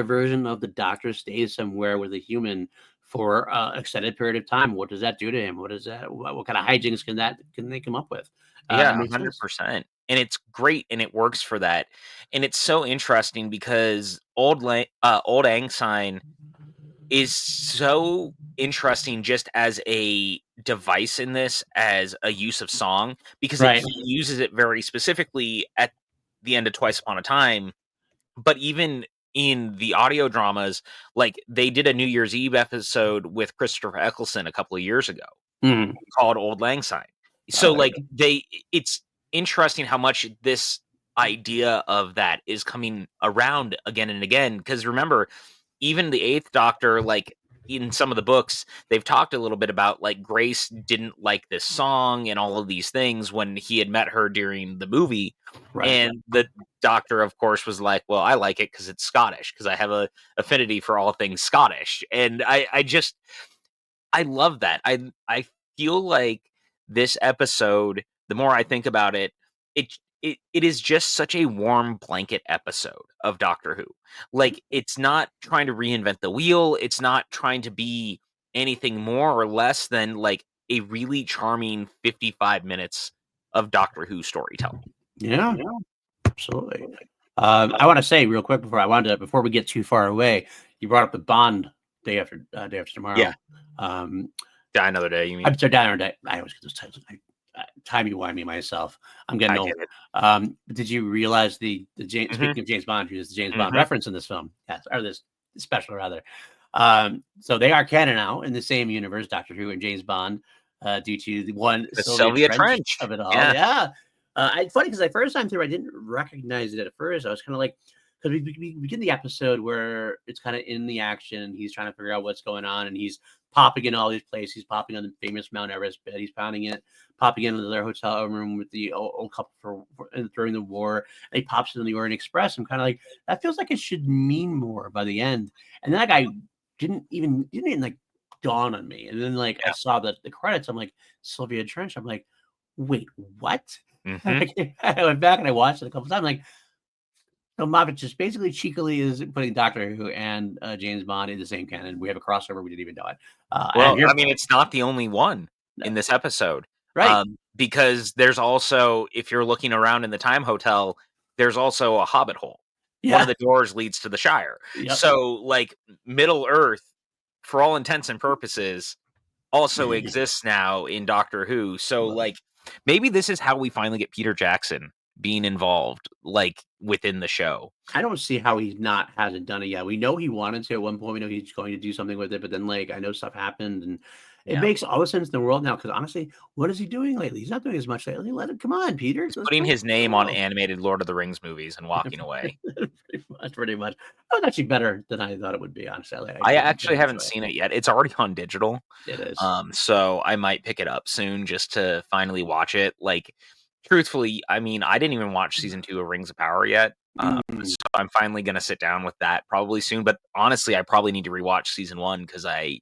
version of the doctor stays somewhere with a human for extended period of time. What does that do to him? What is that? What kind of hijinks can they come up with? yeah, It makes sense. 100%. And it's great and it works for that. And it's so interesting because old Angsine is so interesting just as a device in this, as a use of song, because Right. he uses it very specifically at the end of Twice Upon a Time. But even in the audio dramas, like they did a New Year's Eve episode with Christopher Eccleston a couple of years ago Mhm. called Old Lang Syne. So Oh, like it's interesting how much this idea of that is coming around again and again. Because remember, even the Eighth Doctor, like in some of the books, they've talked a little bit about like Grace didn't like this song and all of these things when he had met her during the movie. right. And the Doctor, of course, was like, "Well, I like it because it's Scottish, because I have a affinity for all things Scottish." And I love that. I feel like this episode, the more I think about it, it is just such a warm blanket episode of Doctor Who. Like it's not trying to reinvent the wheel, it's not trying to be anything more or less than like a really charming 55 minutes of Doctor Who storytelling. Yeah. Absolutely. I want to say real quick before we get too far away, you brought up the Bond day after Yeah. tomorrow. Um, Die Another Day, you mean? I'm sorry, Diner Day. I always get those titles. Timey wimey myself. I'm getting I old. get it. But did you realize the James? Mhm. Speaking of James Bond, who's the James Bond Mhm. reference in this film? Yes, or this special rather. So they are canon now in the same universe, Doctor Who and James Bond, due to the one The Sylvia Sylvia Trench Trench. of it all. Yeah. Yeah. It's funny because the first time through, I didn't recognize it at first. I was kind of like, because we begin the episode where it's kind of in the action. He's trying to figure out what's going on, and he's popping in all these places. He's popping on the famous Mount Everest bed. He's popping into their hotel room with the old couple during the war. And he pops in the Orient Express. I'm kind of like, that feels like it should mean more by the end. And then that guy didn't even like dawn on me. And then like I Yeah. saw the credits. I'm like, Sylvia Trench. I'm like, wait, what? Mhm. I went back and I watched it a couple times. Like, so Moffat just basically cheekily is putting Doctor Who and James Bond in the same canon. We have a crossover. We didn't even know it. I'm Well, here I for mean, it. it's not the only one No. in this episode, Right. because there's also, if you're looking around in the Time Hotel, there's also a hobbit hole. One of Yeah. the doors leads to the Shire. Yep. So, like, Middle Earth, for all intents and purposes, also exists now in Doctor Who. So, Well, like, maybe this is how we finally get Peter Jackson being involved, like, within the show. I don't see how he hasn't done it yet. We know he wanted to at one point. We know he's going to do something with it, but then like I know stuff happened, and it Yeah. makes all the sense in the world now. Because honestly, what is he doing lately? He's not doing as much lately. Let it come on, Peter. He's Let's putting go. his name on animated Lord of the Rings movies and walking away. Pretty much. That was actually better than I thought it would be. Honestly, I I did actually haven't enjoy it. seen it yet. It's already on digital. It is. So I might pick it up soon just to finally watch it. Like, truthfully, I mean, I didn't even watch season 2 of Rings of Power yet. Mm. So I'm finally gonna sit down with that probably soon. But honestly, I probably need to rewatch season 1 because I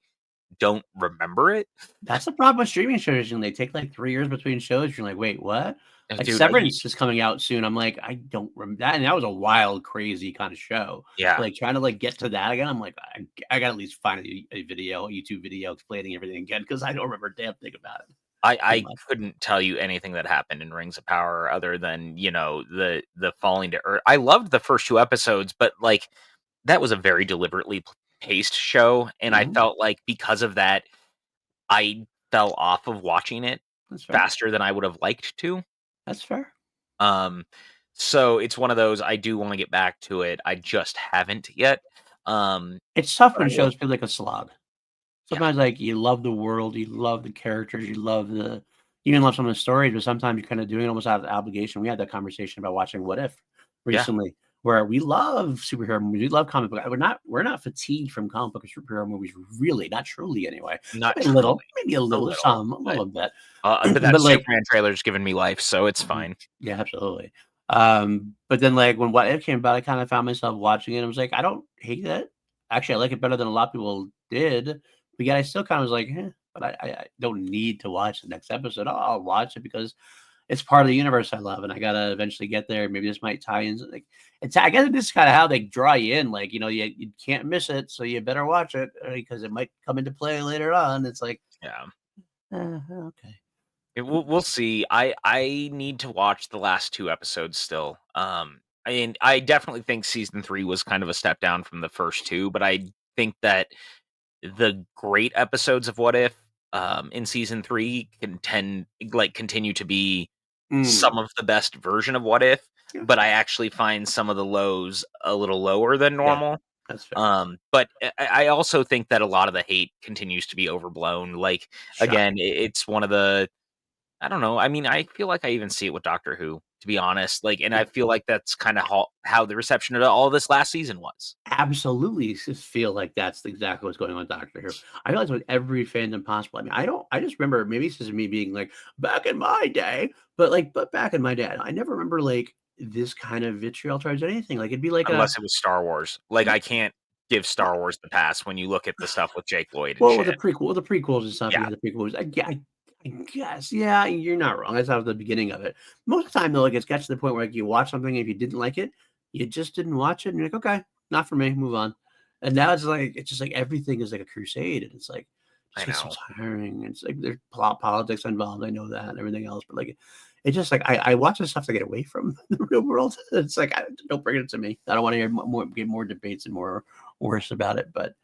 don't remember it. That's the problem with streaming shows, and they take like 3 years between shows. You're like, wait, what? Like Dude, Severance is coming out soon. I'm like, I don't remember that, and that was a wild, crazy kind of show. yeah. Like trying to like get to that again. I'm like, I got to at least find a YouTube video explaining everything again because I don't remember a damn thing about it. I couldn't tell you anything that happened in Rings of Power other than, the falling to earth. I loved the first 2 episodes, but, like, that was a very deliberately paced show, and I Mhm. felt like because of that, I fell off of watching it That's fair. faster than I would have liked to. That's fair. Um, so it's one of those, I do wanna get back to it, I just haven't yet. It's tough But I when will. shows feel like a slog. Yeah, Sometimes like you love the world, you love the characters, you even love some of the stories, but sometimes you're kind of doing it almost out of obligation. We had that conversation about watching What If yeah, recently, where we love superhero movies, we love comic book. We're not fatigued from comic book or superhero movies, really, not truly anyway. not truly. Maybe a A little, little, some, a but little bit. but that But like Superman trailer's given me life, so it's Mhm. fine. Yeah, absolutely. But then like when What If came about, I kind of found myself watching it. I was like, I don't hate it. Actually, I like it better than a lot of people did. But yet I still kind of was like, but I don't need to watch the next episode. I'll watch it because it's part of the universe I love, and I gotta eventually get there. Maybe this might tie in. Like, I guess this is kind of how they draw you in. Like, you can't miss it, so you better watch it because it might come into play later on. It's like, Yeah. okay. We'll see. I need to watch the last 2 episodes still. And I definitely think season 3 was kind of a step down from the first 2, but I think that the great episodes of What If, in season 3 continue to be some Mm, of the best version of What If, yeah, but I actually find some of the lows a little lower than yeah, normal. that's fair. But I also think that a lot of the hate continues to be overblown. Like, again, Shocking. it's one of the, I don't know. I mean, I feel like I even see it with Doctor Who, to be honest. Like, and I Yeah. feel like that's kind of how the reception of all this last season was. Absolutely feel like that's exactly what's going on with Doctor Who. I realize with every fandom possible. I mean, I just remember maybe it's just me being like back in my day, but back in my day, I never remember like this kind of vitriol towards anything. Like it'd be like a Unless it was Star Wars. Like, I can't give Star Wars the pass when you look at the stuff with Jake Lloyd and well shit. with the prequels and stuff. Yeah, Yeah, the prequels. I guess yeah, you're not wrong. That's how the beginning of it. Most of the time though, like it gets to the point where like you watch something, if you didn't like it, you just didn't watch it, and you're like, okay, not for me, move on. And now it's just like everything is like a crusade, and it's like I just gets so know. tiring. It's like there's politics involved. I know that and everything else, but like it's just like I watch the stuff to get away from the real world. It's like don't bring it to me. I don't want to hear get more debates and more worse about it. But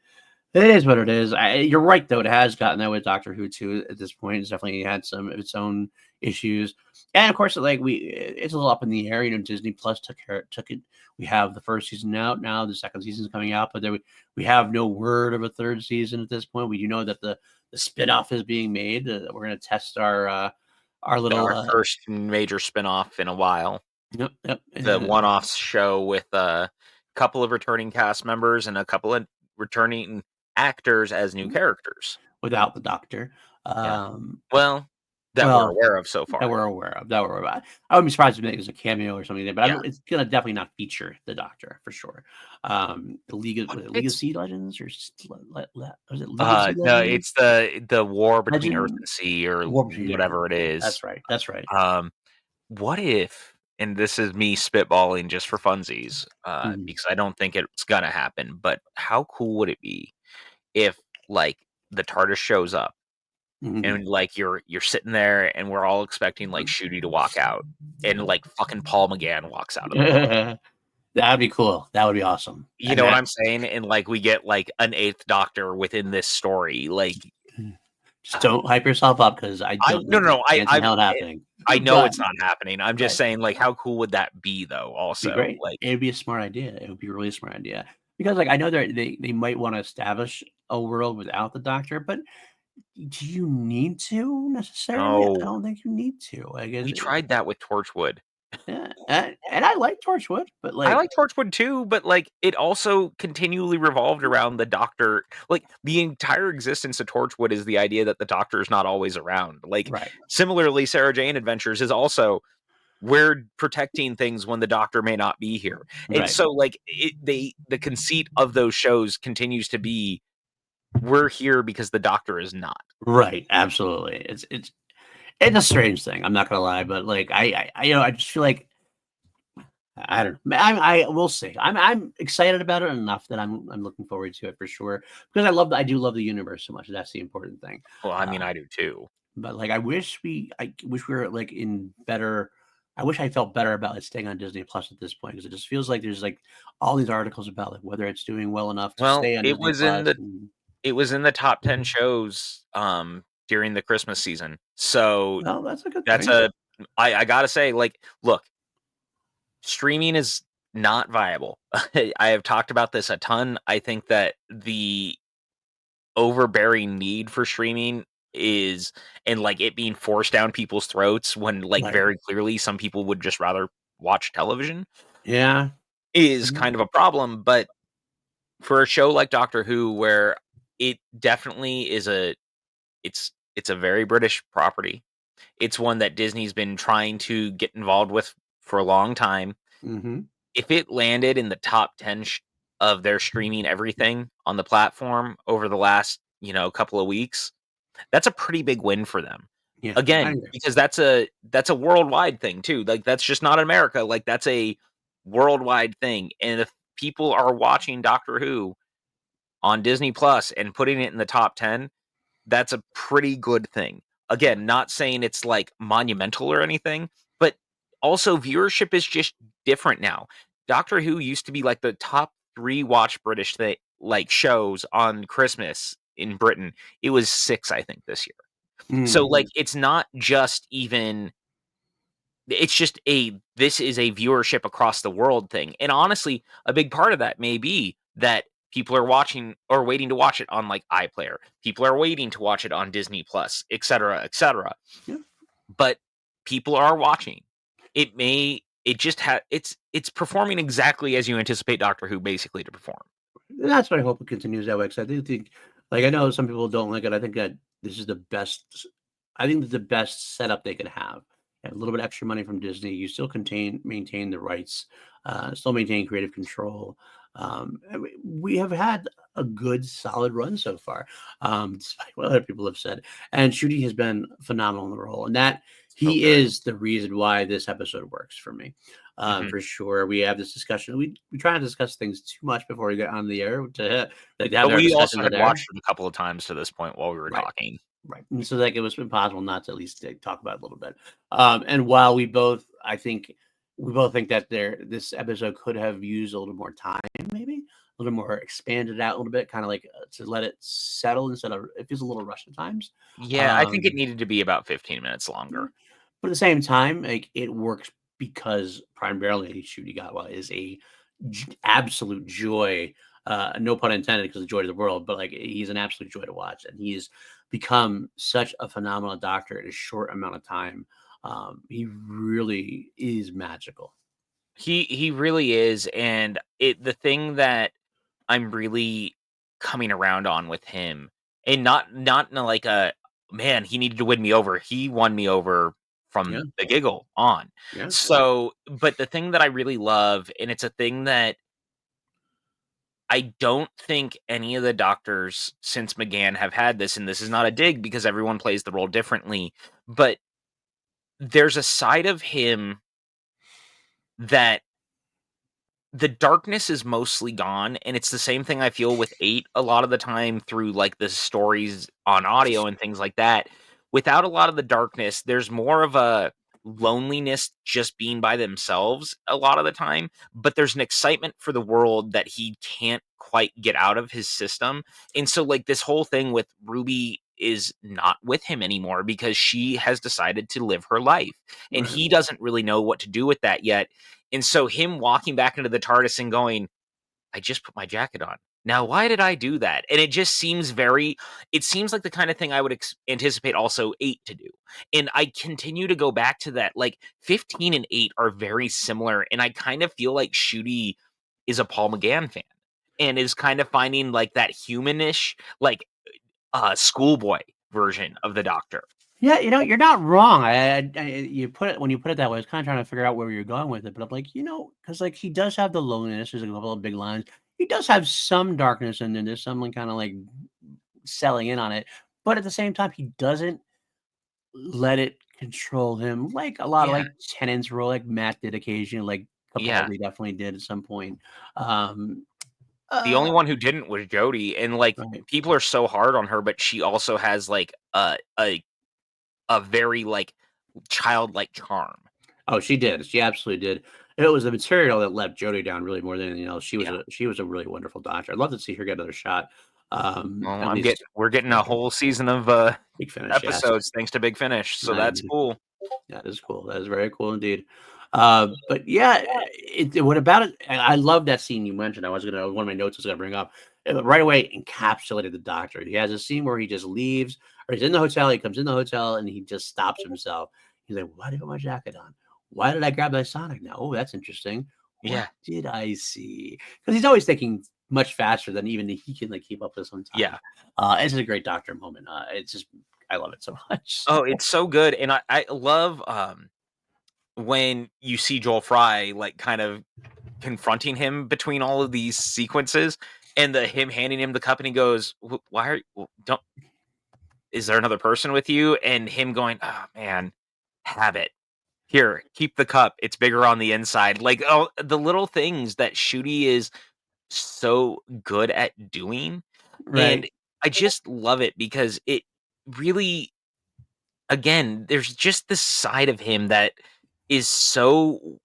It is what it is. You're right, though. It has gotten that with Doctor Who too. At this point, it's definitely had some of its own issues, and of course, like it's a little up in the air. Disney Plus took it. We have the first season out now. The second season is coming out, but we have no word of a third season at this point. We do know that the spinoff is being made. We're going to test our little Our first major spinoff in a while. Yep. The one-off show with a couple of returning cast members and a couple of returning actors as new characters. Without the Doctor. Yeah. Well, that we're aware of so far. That we're aware of. I wouldn't be surprised if there's a cameo or something there, but it's gonna definitely not feature the Doctor for sure. The League of Sea Legends or was it League of Sea Legends? No, it's the war between Earth and Sea or whatever it is. That's right. What if, and this is me spitballing just for funsies, because I don't think it's gonna happen, but how cool would it be if like the TARDIS shows up and like you're sitting there and we're all expecting like Ncuti to walk out and like fucking Paul McGann walks out of the book. That'd be cool. That would be awesome. You know what I'm saying? And like we get like an eighth Doctor within this story. Like, just don't hype yourself up because I don't. Happening. I know it's not happening. I'm just saying, like, how cool would that be, though? Also, it'd be great. Like, it'd be a smart idea. It would be a really smart idea because, like, I know they might want to establish a world without the Doctor, but do you need to necessarily? No. I don't think you need to. I guess we tried that with Torchwood. Yeah, and I like Torchwood, but like I like Torchwood too, but like it also continually revolved around the Doctor. Like the entire existence of Torchwood is the idea that the Doctor is not always around. Like similarly, Sarah Jane Adventures is also we're protecting things when the Doctor may not be here, and so like the conceit of those shows continues to be we're here because the Doctor is not. Right, absolutely. It's a strange thing. I'm not gonna lie, but like I just feel like I don't know. I will see. I'm excited about it enough that I'm looking forward to it for sure because I do love the universe so much. That's the important thing. Well, I mean, I do too. But like, I wish we were like in better. I wish I felt better about it staying on Disney Plus at this point because it just feels like there's like all these articles about like whether it's doing well enough to stay on. It was in the top 10 shows during the Christmas season. So that's a good thing. I gotta say, like, look, streaming is not viable. I have talked about this a ton. I think that the overbearing need for streaming is, and like it being forced down people's throats when like very clearly some people would just rather watch television. Yeah. Is kind of a problem. But for a show like Doctor Who, where it definitely is it's a very British property. It's one that Disney's been trying to get involved with for a long time. If it landed in the top 10 of their streaming everything on the platform over the last, couple of weeks, that's a pretty big win for them. Yeah, again, because that's a worldwide thing too. Like that's just not America. Like that's a worldwide thing. And if people are watching Doctor Who on Disney Plus and putting it in the top 10, that's a pretty good thing. Again, not saying it's like monumental or anything, but also viewership is just different now. Doctor Who used to be like the top 3 watched British like shows on Christmas in Britain. It was 6, I think, this year. So like it's not just even it's just this is a viewership across the world thing. And honestly, a big part of that may be that people are watching or waiting to watch it on like iPlayer. People are waiting to watch it on Disney Plus, et cetera, et cetera. Yeah. But people are watching. It's performing exactly as you anticipate Doctor Who basically to perform. That's what I hope it continues that way. Because I do think, like, I know some people don't like it. I think that this is the best. I think the best setup they could have. A little bit extra money from Disney. You still maintain the rights, still maintain creative control. We have had a good, solid run so far, despite what other people have said. And Ncuti has been phenomenal in the role, and that he is the reason why this episode works for me. For sure, we have this discussion. We try not to discuss things too much before we get on the air. But we also had watched it a couple of times to this point while we were talking. Right. And so like it was impossible not to at least talk about it a little bit. And while we both think that this episode could have used a little more time, maybe. little more expanded out a little bit, kind of like to let it settle instead of it feels a little rushed at times. Yeah, I think it Um, needed to be about 15 minutes yeah. longer. But at the same time, like it works because primarily Ncuti Gatwa is a absolute joy. No pun intended, because the joy of the world, but like he's an absolute joy to watch, and he's become such a phenomenal doctor in a short amount of time. He really is magical. He really is, and the thing that I'm really coming around on with him, and not in a, like a, "Man, he needed to win me over." He won me over Yeah, from the giggle on. yeah, So, but the thing that I really love, and it's a thing that I don't think any of the doctors since McGann have had this, and this is not a dig because everyone plays the role differently, but there's a side of him that the darkness is mostly gone, and it's the same thing I feel with 8 a lot of the time through, like, the stories on audio and things like that. Without a lot of the darkness, there's more of a loneliness just being by themselves a lot of the time, but there's an excitement for the world that he can't quite get out of his system, and so, like, this whole thing with Ruby is not with him anymore because she has decided to live her life, and right. he doesn't really know what to do with that yet, and so him walking back into the TARDIS and going, "I just put my jacket on. Now why did I do that?" And it just seems very it seems like the kind of thing I would anticipate also 8 to do. And I continue to go back to that, like, 15 and 8 are very similar, and I kind of feel like Shooty is a Paul McGann fan and is kind of finding, like, that humanish, like, schoolboy version of the Doctor. Yeah, you're not wrong. You put it when you put it that way. I was kind of trying to figure out where you're going with it, but I'm like, because like he does have the loneliness. There's a couple of big lines. He does have some darkness, and then there's someone kind of like selling in on it. But at the same time, he doesn't let it control him like a lot of Yeah, like Tennant's role, like Matt did occasionally, like yeah. Capaldi definitely did at some point. Um, The only uh, one who didn't was Jodie, and, like, right. people are so hard on her, but she also has, like, a very, like, childlike charm. Oh, she did. She absolutely did. It was the material that let Jodie down really more than anything else. She was Yeah. a really wonderful doctor. I'd love to see her get another shot. Well, At least we're getting yeah, a whole season of, big finish, yes. episodes thanks to Big Finish, so that's Nice. cool. That is cool. That is very cool indeed. But yeah, what about it? I love that scene you mentioned. One of my notes I was gonna bring up. It right away encapsulated the doctor. He has a scene where he just leaves, or he's in the hotel. He comes in the hotel and he just stops himself. He's like, "Why did I put my jacket on? Why did I grab my Sonic now? Oh, that's interesting. What Yeah, did I see?" Because he's always thinking much faster than even he can like keep up with sometimes. yeah. It's a great doctor moment. It's just I love it so much. Oh, it's so good, and I love, when you see Joel Fry, like, kind of confronting him between all of these sequences, and him handing him the cup, and he goes, why are you don't is there another person with you?" And him going, "Oh, man, have it. Here, keep the cup. It's bigger on the inside." Like, oh, the little things that Shooty is so good at doing, and Right. I just love it because it really again, there's just this side of him that is so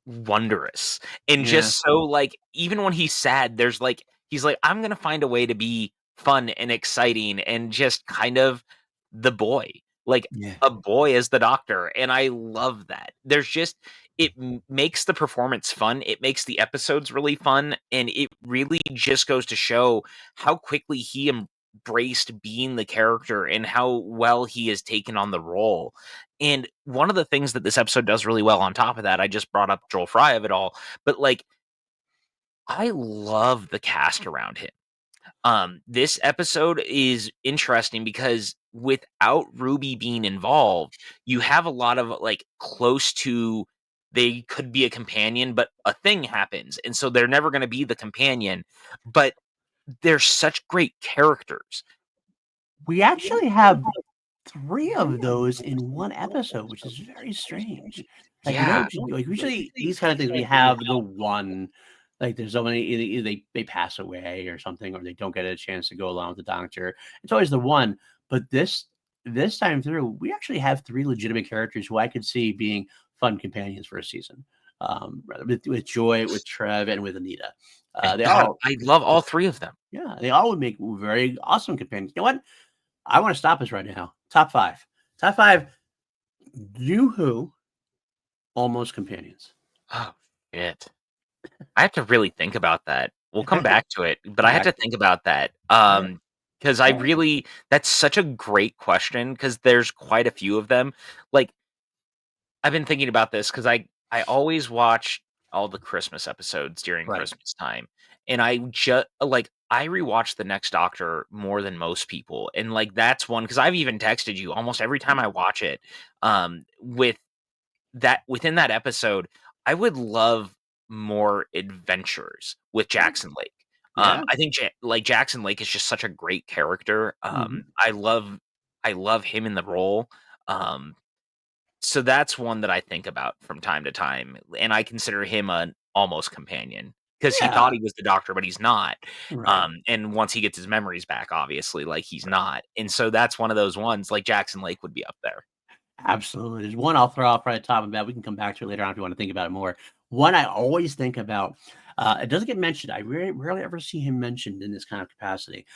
wondrous and Yeah. just so, like, even when he's sad, there's, like he's like, "I'm gonna find a way to be fun and exciting and just kind of the boy." Like, Yeah. a boy as the Doctor, and I love that. There's just it makes the performance fun, it makes the episodes really fun, and it really just goes to show how quickly he embraced being the character and how well he has taken on the role. And one of the things that this episode does really well on top of that, I just brought up Joel Fry of it all, but, like, I love the cast around him. This episode is interesting because without Ruby being involved, you have a lot of, like, close to they could be a companion, but a thing happens, and so they're never gonna be the companion, but they're such great characters. We actually have 3 of those in 1 episode, which is very strange. Like, Yeah, like, usually these kind of things, we have the one like, there's so many either they pass away or something, or they don't get a chance to go along with the doctor. It's always the one, but this time through, we actually have 3 legitimate characters who I could see being fun companions for a season, rather with Joy, with Trev, and with Anita. And They God, all, I love all 3 of them. yeah, they all would make very awesome companions. You know what? I want to stop us right now. Top five. Top five New Who almost companions. Oh, shit. I have to really think about that. We'll come Come back to it, but I have back to to it. think about that, Yeah. because I Yeah. really that's such a great question because there's quite a few of them. Like, I've been thinking about this because I always watch all the Christmas episodes during Right. Christmas time, and I rewatch The Next Doctor more than most people, and, like, that's one because 'cause I've even texted you almost every time I watch it, with that within that episode, I would love more adventures with Jackson Lake. Yeah. I think Jackson Lake is just such a great character. Mhm. I love him in the role. Um, so that's one that I think about from time to time, and I consider him an almost companion because he thought Yeah. he was the doctor, but he's not. Right. And once he gets his memories back, obviously, like he's Right. not. And so that's one of those ones. Like Jackson Lake would be up there. Absolutely. There's one I'll throw off right at the top of that. We can come back to it later on if you want to think about it more. One I always think about, it doesn't get mentioned. I rarely ever see him mentioned in this kind of capacity.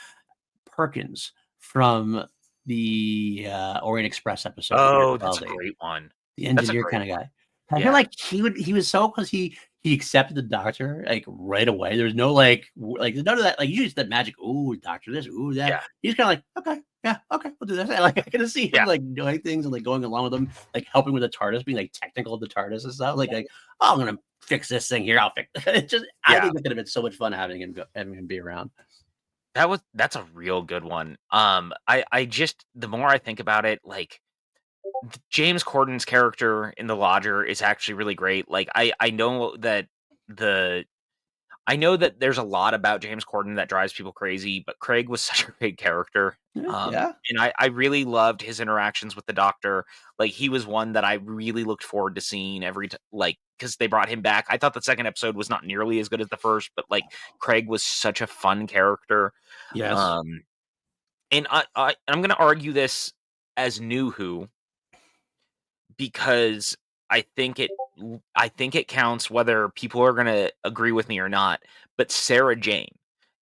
Perkins from the Orient Express episode, PJ Oh, that's a PLD. great one. The That's a engineer great kinda one. guy. I feel Yeah. like he was so because he accepted the doctor, like, right away. There's no, like, none of that, like, usually it's that magic, "Ooh, doctor this, ooh, that." Yeah. He's kinda like, "Okay, yeah, okay, we'll do this." Like, I can see him, Yeah. like, doing things and, like, going along with them, like, helping with the TARDIS, being, like, technical with the TARDIS and stuff, like, "Oh, I'm gonna fix this thing here, I'll fix." It just I Yeah. think it could have been so much fun having him be around. That's a real good one. I just the more I think about it, like James Corden's character in The Lodger is actually really great. Like the I know that there's a lot about James Corden that drives people crazy, but Craig was such a great character. Yeah, yeah, And I really loved his interactions with the doctor. Like he was one that I really looked forward to seeing every like because they brought him back. I thought the second episode was not nearly as good as the first, but like Craig was such a fun character. yes, Um, and I'm gonna argue this as new Who because I think it counts whether people are gonna agree with me or not, but Sarah Jane.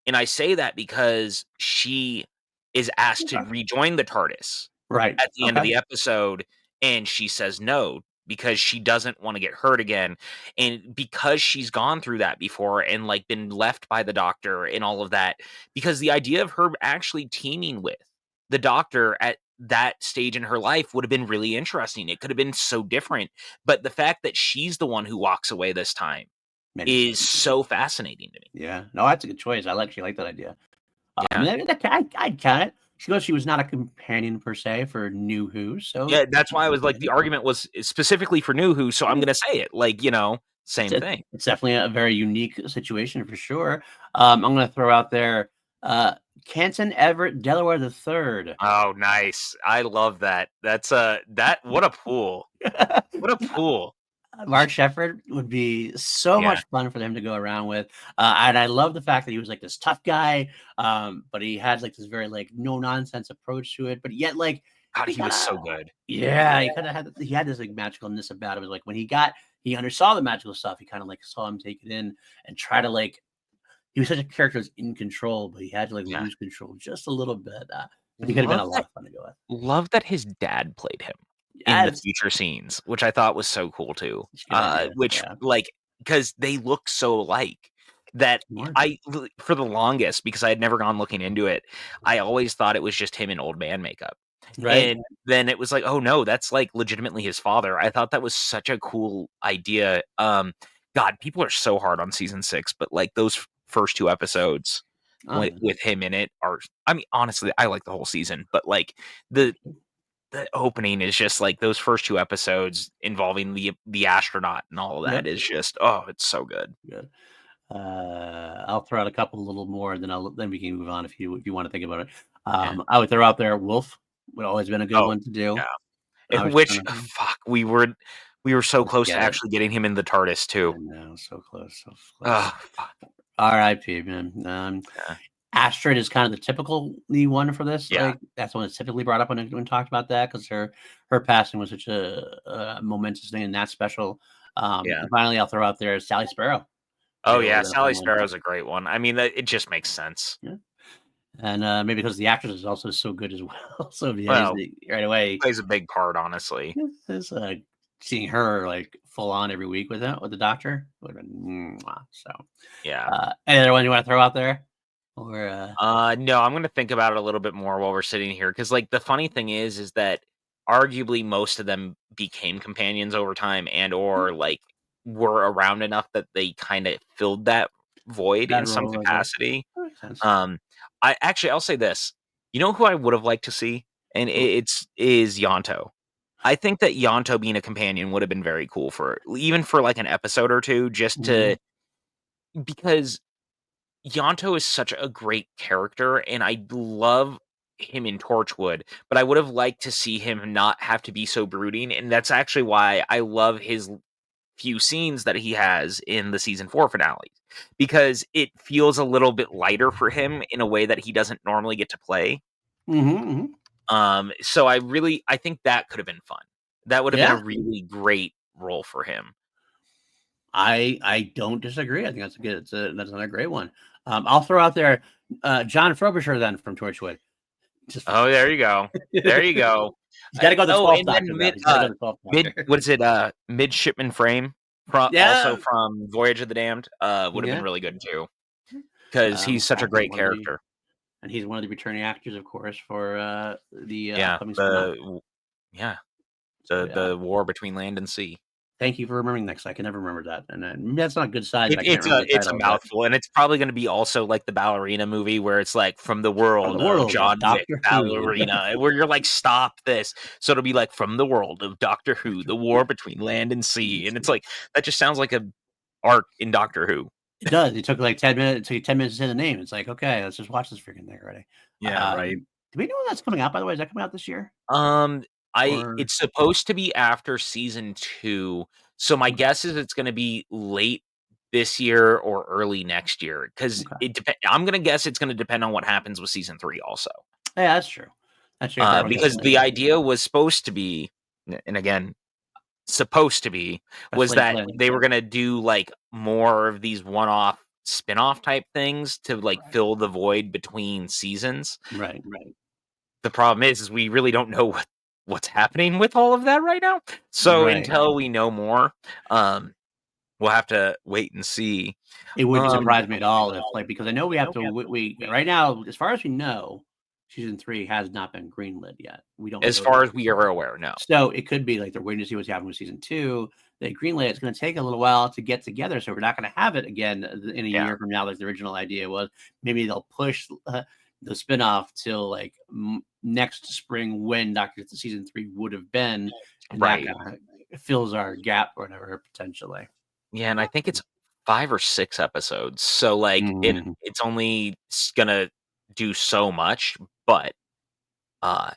And I say that because she is asked to okay, rejoin the TARDIS right, at the end of okay, the episode, and she says no because she doesn't wanna get hurt again, and because she's gone through that before and, like, been left by the Doctor and all of that, because the idea of her actually teaming with the Doctor at that stage in her life would have been really interesting. It could have been so different, but the fact that she's the one who walks away this time made it so is so fascinating to me. yeah. No, that's a good choice. I actually like that idea. Yeah. I'd count it. She was not a companion per se for New Who, so Yeah, that's why I was like, the argument was specifically for New Who, so I'm gonna say it, like, it's same thing. it's definitely a very unique situation for sure. I'm gonna throw out there, Canton Everett Delaware the 3rd. Oh, nice. I love that. That's that what a pool. What a pool. Mark Shepherd would be so Yeah. much fun for them to go around with, and I love the fact that he was, like, this tough guy, but he had, like, this very, like, no nonsense approach to it, but yet, like, God, he he was kinda so good. yeah, he had this, like, magicalness about him, like, when he undersaw the magical stuff, he kinda, like, saw him take it in and try to, like he was such a character who was in control, but he had to, like, Yeah. lose control just a little bit, but he could have been Love a lot that of fun to go with. love that his dad played him in the Yes, future scenes, which I thought was so cool too. it's a good idea, Which, yeah. like, because they look so alike that Smart, for the longest, because I had never gone looking into it, I always thought it was just him in old man makeup. right? And then it was like, "Oh, no, that's, like, legitimately his father." I thought that was such a cool idea. God, people are so hard on season 6, but, like, those first 2 episodes Oh, yeah. with him in it are I mean, honestly, I like the whole season, but, like, the the opening is just, like, those first 2 episodes involving the astronaut and all of that Yep, is just oh, it's so good. good. I'll throw out a couple a little more, then we can move on if you wanna think about it. Yeah. I would throw out there Wolf, would always been a good Oh, one to do. yeah. I was Which trying to fuck, we were so let's close to get it. actually getting him in the TARDIS I too. know, so close, so close. Oh, fuck. RIP, man. Yeah. Astrid is kind of the typical one for this. Yeah. Like that's one that's typically brought up when talked about that because her passing was such a momentous thing and that special. Yeah. And finally, I'll throw out there Sally Sparrow. Oh, They were yeah, the fun Sally ones. Sparrow's a great one. I mean, it just makes sense. Yeah. And maybe because the actress is also so good as well. So yeah, Well, right away, plays a big part, honestly. yeah, seeing her like full on every week with it with the doctor would have been mwah. So Yeah. any other one you want to throw out there? Or No, I'm gonna think about it a little bit more while we're sitting here, because like, the funny thing is that arguably most of them became companions over time and/or, like, were around enough that they kinda filled that void that in some role, I guess. capacity. That makes sense. Um, I'll say this, you know who I would have liked to see? And it's is Yonto. I think that Yonto being a companion would have been very cool for even for, like, an episode or 2 just Mhm. to because Yonto is such a great character, and I love him in Torchwood, but I would have liked to see him not have to be so brooding, and that's actually why I love his few scenes that he has in the season 4 finale, because it feels a little bit lighter for him in a way that he doesn't normally get to play. Mhm, mhm. So I think that could have been fun. That would have been a Yeah, really great role for him. I don't disagree. I think that's a good. That's another great one. I'll throw out there, John Frobisher then from Torchwood. Just Oh, because there you go. There you go. he's got to go the Oh, 12th and Doctor then though. He's got to go the 12th mid Doctor. what is it, Midshipman Frame also Yeah, from Voyage of the Damned, would have been yeah. really good too, because he's such a Back in great one of the, character. and he's one of the returning actors, of course, for the Yeah, upcoming spinoff. yeah, So yeah, the war between land and sea. thank you for remembering that 'cause I can never remember that, and that's not a good sign that I can't It's remember the it's a title, but mouthful, and it's probably gonna be also like the ballerina movie where it's like, "From the from the world of world of John Wick, Doctor Who. ballerina," where you're like, "Stop this." So it'll be like, "From the world of Doctor Who, the war between land and sea," and it's like, that just sounds like a arc in Doctor Who. It does. It took like 10 minutes. It took you 10 minutes to say the name. It's like, okay, let's just watch this freaking thing already. Yeah, right. Do we know when that's coming out, by the way? Is that coming out this year? Um, I Or it's supposed to be after season 2, so my okay, guess is it's gonna be late this year or early next year, 'cause okay. I'm gonna guess it's gonna depend on what happens with season 3 also. Yeah, that's true. That's true. I forgot about Because that. the idea was supposed to be, and again, supposed to be, That's was late that planning. they were gonna do, like, more of these one-off spin-off type things to, like, fill the void between seasons. Right, right, The problem is we really don't know what's happening with all of that right now. So right. until we know more, um, we'll have to wait and see. It wouldn't Um, surprise me at all if, like, because I know we have to. We right now, as far as we know, season 3 has not been greenlit yet. We don't as know far that. as we are aware, no. So it could be like they're waiting to see what's happening with season 2. They greenlit. It's going to take a little while to get together, so we're not going to have it again in a Yeah, year from now, like the original idea was. Maybe they'll push the spinoff till like next spring when Doctor Who season 3 would have been, and that right. kind of fills our gap or whatever potentially. Yeah, and I think it's 5 or 6 episodes, so, like, Mhm. it's only gonna do so much, but, uh,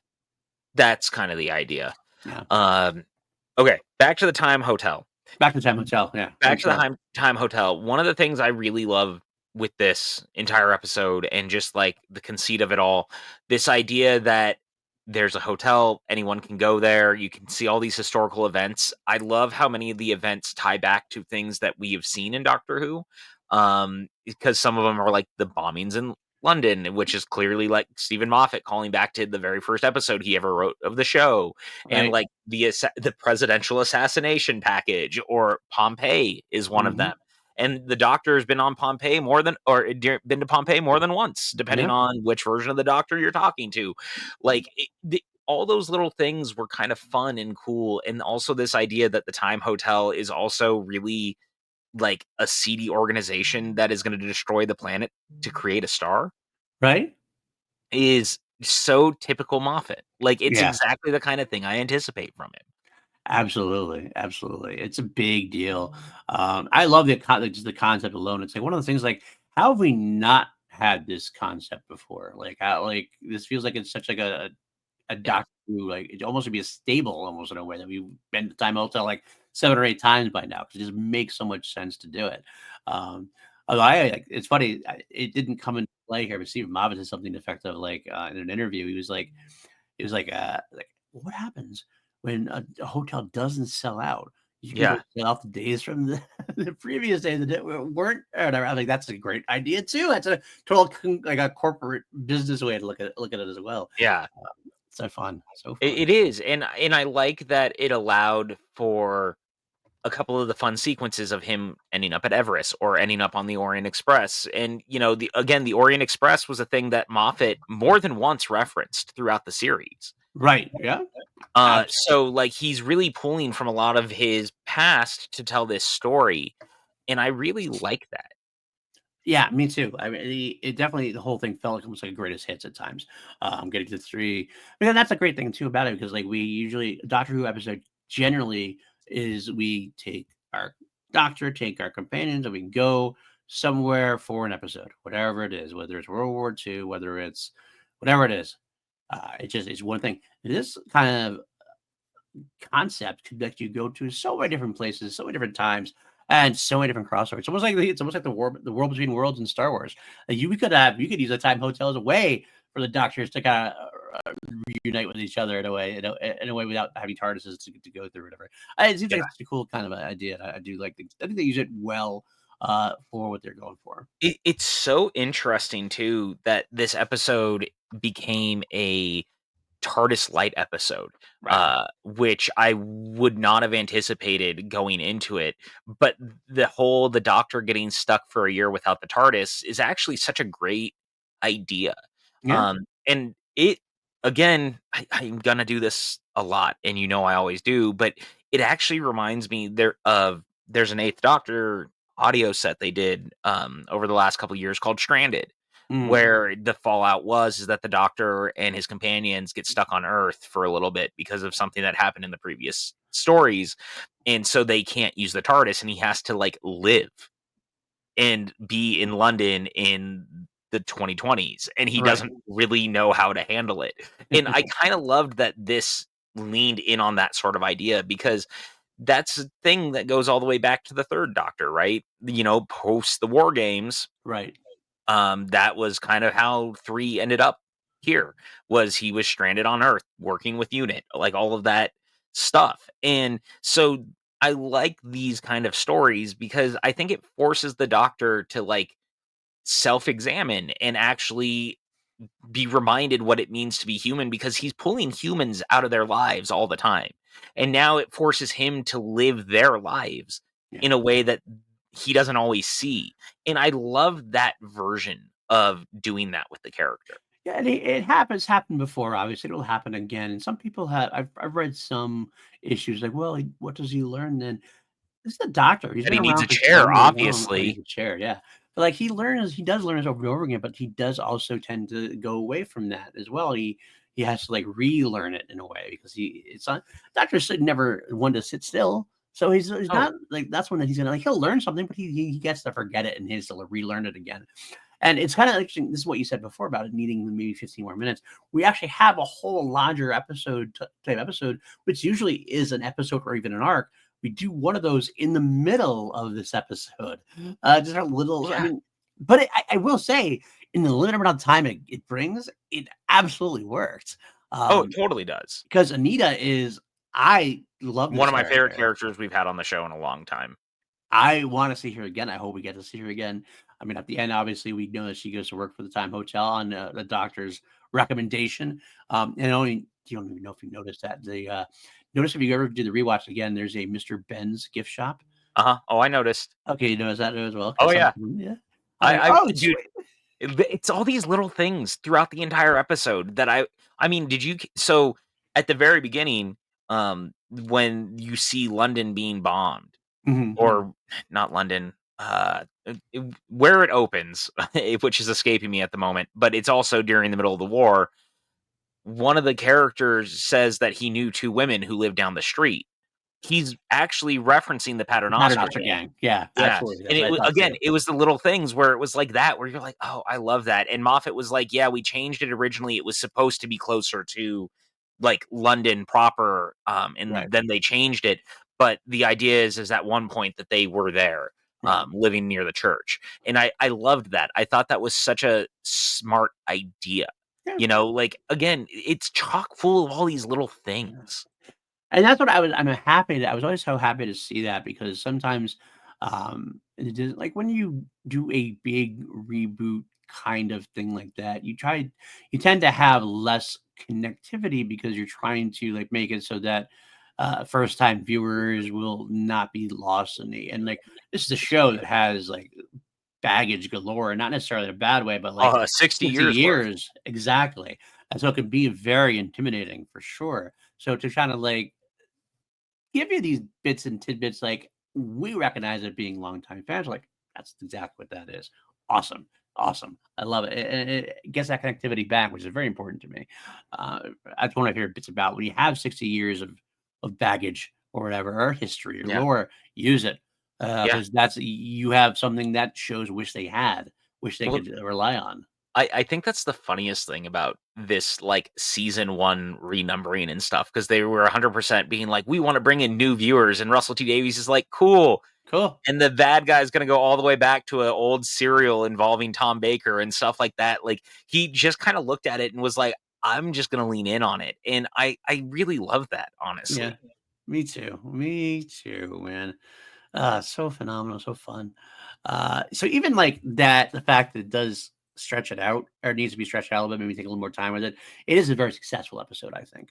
that's kinda the idea. Yeah, Um, okay, back to the Time Hotel. back to Time Hotel. Yeah, Back please to the go. Time Hotel. One of the things I really love with this entire episode and just like the conceit of it all, this idea that there's a hotel, anyone can go there, you can see all these historical events. I love how many of the events tie back to things that we have seen in Doctor Who. Because some of them are like the bombings in London, which is clearly like Stephen Moffat calling back to the very first episode he ever wrote of the show, and Right. like the presidential assassination package, or Pompeii is one of Hmm. them. And the Doctor has been on Pompeii more than, or been to Pompeii more than once, depending Yeah. on which version of the Doctor you're talking to. Like all those little things were kind of fun and cool, and also this idea that the Time Hotel is also really like a seedy organization that is going to destroy the planet to create a star Right. is so typical Moffat. Like, it's Yeah. exactly the kind of thing I anticipate from him. Absolutely, absolutely. It's a big deal. I love like, just the concept alone. It's like one of the things like, how have we not had this concept before? Like how like this feels like it's such like a Yeah. Doctor Who, like it almost would be a stable almost in a way that we've been to Time Hotel like 7 or 8 times by now because it just makes so much sense to do it. Although I like it's funny, it didn't come into play here, but Steve Moffat said something effective like in an interview. He was like what happens when a hotel doesn't sell out? You can go Yeah. get off the days from the, the previous days that weren't or whatever. I was like, that's a great idea too. That's a total like a corporate business way to look at it as well. Yeah. So fun, so It fun. it is, and I like that it allowed for a couple of the fun sequences of him ending up at Everest or ending up on the Orient Express, and, the Orient Express was a thing that Moffat more than once referenced throughout the series. Right? Yeah. So, like, he's really pulling from a lot of his past to tell this story, and I really like that. Yeah, me too. I mean, it definitely the whole thing felt like almost like a greatest hits at times. Getting to three, but then that's a great thing too about it because like we usually a Doctor Who episode generally is we take our doctor, take our companions, and we go somewhere for an episode, whatever it is, whether it's World War II, whether it's whatever it is. It just is one thing. This kind of concept could let you go to so many different places, so many different times, and so many different crossovers. It's almost like the world between worlds in Star Wars. You could use a time hotel as a way for the Doctors to kind of reunite with each other in a way without having TARDISes to go through whatever. It seems like Yeah. it's a cool kind of an idea. I do like. I think they use it well for what they're going for. It's so interesting too that this episode became a TARDIS light episode, Right. which I would not have anticipated going into it. But the Doctor getting stuck for a year without the TARDIS is actually such a great idea. Yeah. And it again, I'm gonna do this a lot, and I always do, but it actually reminds me there's an Eighth Doctor audio set they did over the last couple years called Stranded, Mm. where the fallout is that the Doctor and his companions get stuck on Earth for a little bit because of something that happened in the previous stories, and so they can't use the TARDIS, and he has to, like, live and be in London in the 2020s, and he Right. doesn't really know how to handle it, and I kinda loved that this leaned in on that sort of idea because that's a thing that goes all the way back to the 3rd Doctor, right? Post the War Games, Right. that was kind of how 3 ended up here, was he was stranded on Earth working with UNIT, like, all of that stuff, and so I like these kind of stories because I think it forces the Doctor to, like, self-examine and actually be reminded what it means to be human because he's pulling humans out of their lives all the time, and now it forces him to live their lives Yeah. in a way that he doesn't always see, and I love that version of doing that with the character. Yeah, and happened before, obviously, it'll happen again, and some people have I've read some issues like, "Well, what does he learn then?" This is the Doctor, he's That been he needs around a for so chair, long. Oh, he's obviously. a chair, yeah. But, like, he does learn this over and over again, but he does also tend to go away from that as well. He has to, like, relearn it in a way because it's not Doctor Sid never one to sit still, so he's Oh, not like, that's when he's gonna like, he'll learn something, but he gets to forget it, and he has to relearn it again. And it's kind of interesting. This is what you said before about it needing maybe 15 more minutes. We actually have a whole larger type episode, which usually is an episode or even an arc. We do one of those in the middle of this episode. Just a little, I yeah. mean, but I will say, in the limited amount of time it brings, it absolutely worked. Oh, it totally does. Because Anita is, I love One this of my favorite character. characters we've had on the show in a long time. I wanna see her again. I hope we get to see her again. I mean, at the end, obviously, we know that she goes to work for the Time Hotel on, the doctor's recommendation. And only you don't even know if you noticed that. Notice if you ever do the rewatch again, there's a Mr. Ben's gift shop. Uh-huh. Oh, I noticed. Okay, you noticed that as well? Oh, Because yeah. yeah. I'm like, I "Oh, it's dude, sweet." it's all these little things throughout the entire episode that I mean, did you so at the very beginning, when you see London being bombed, Mhm. or not London, where it opens, which is escaping me at the moment, but it's also during the middle of the war. One of the characters says that he knew 2 women who lived down the street. He's actually referencing the Paternoster Paternoster Gang. Gang. Yeah, Yeah, absolutely. and That's what I thought again, too. it was the little things where it was like that, where you're like, "Oh, I love that," and Moffat was like, "Yeah, we changed it originally, it was supposed to be closer to, like, London proper, and Right, then they changed it, but the idea is at one point that they were there, right. living near the church," and I loved that. I thought that was such a smart idea, Yeah. like, again, it's chock full of all these little Yeah. things. And that's what I'm happy that I was always so happy to see that because sometimes, it is like when you do a big reboot kind of thing like that, you tend to have less connectivity because you're trying to like make it so that first time viewers will not be lost in like this is a show that has like baggage galore, not necessarily in a bad way, but like 60 60 years worth. years exactly. And so it can be very intimidating for sure. So to kind of like give you these bits and tidbits, like we recognize it being longtime fans, like that's exactly what that is. Awesome. Awesome. I love it. It gets that connectivity back, which is very important to me. Uh, that's one of my favorite bits about when you have 60 years of baggage or whatever, or history or Yeah. lore, use it. Yeah. Because that's you have something that shows wish they had, wish they Well, could rely on. I think that's the funniest thing about this, like, season 1 renumbering and stuff because they were 100% being like, "We wanna bring in new viewers," and Russell T Davies is like, "Cool." Cool. And the bad guy's gonna go all the way back to an old serial involving Tom Baker and stuff like that. Like, he just kinda looked at it and was like, "I'm just gonna lean in on it." And I really love that, Yeah. honestly. Me too. Me too, man. So phenomenal, so fun. So even like that, the fact that it does stretch it out or needs to be stretched out a little bit, maybe take a little more time with it. It is a very successful episode, I think,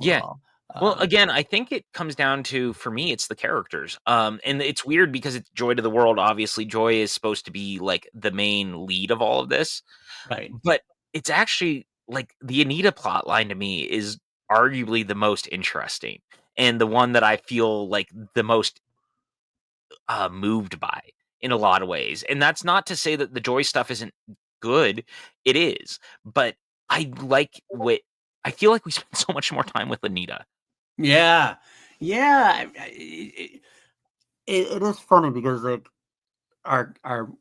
Yeah. overall. Well, Um, again, I think it comes down to, for me, it's the characters. And it's weird because it's Joy to the World. Obviously, Joy is supposed to be like the main lead of all of this, right. but it's actually like the Anita plot line to me is arguably the most interesting and the one that I feel like the most moved by in a lot of ways. And that's not to say that the Joy stuff isn't good. It is, but I like what I feel like we spend so much more time with Anita. Yeah. Yeah. It is funny because like our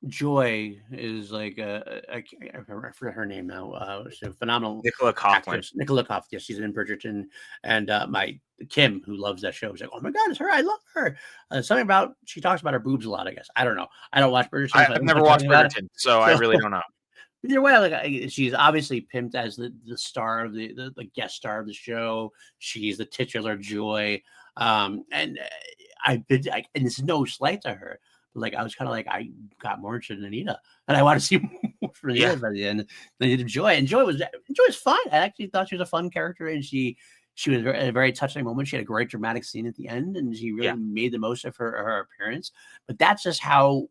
Joy is like I forget her name now. She's a phenomenal Nicola Coughlan. actress, Nicola Koff. Yes, she's in Bridgerton, and my Kim, who loves that show, is like, "Oh my god, it's her! I love her." Something about she talks about her boobs a lot. I guess I don't know. I don't watch Bridgerton, so I I've don't know never what I'm watched talking about. Bridgerton, so I So really don't know. either way, like she's obviously pimped as the star of the guest star of the show. She's the titular Joy, and I've been and it's no slight to her. But like I was kind of like I got more interested in Anita, and I want to see more from Yeah, Anita by the end than I did Joy. And Joy was fine. I actually thought she was a fun character, and she was a very touching moment. She had a great dramatic scene at the end, and she really yeah, made the most of her appearance. But that's just how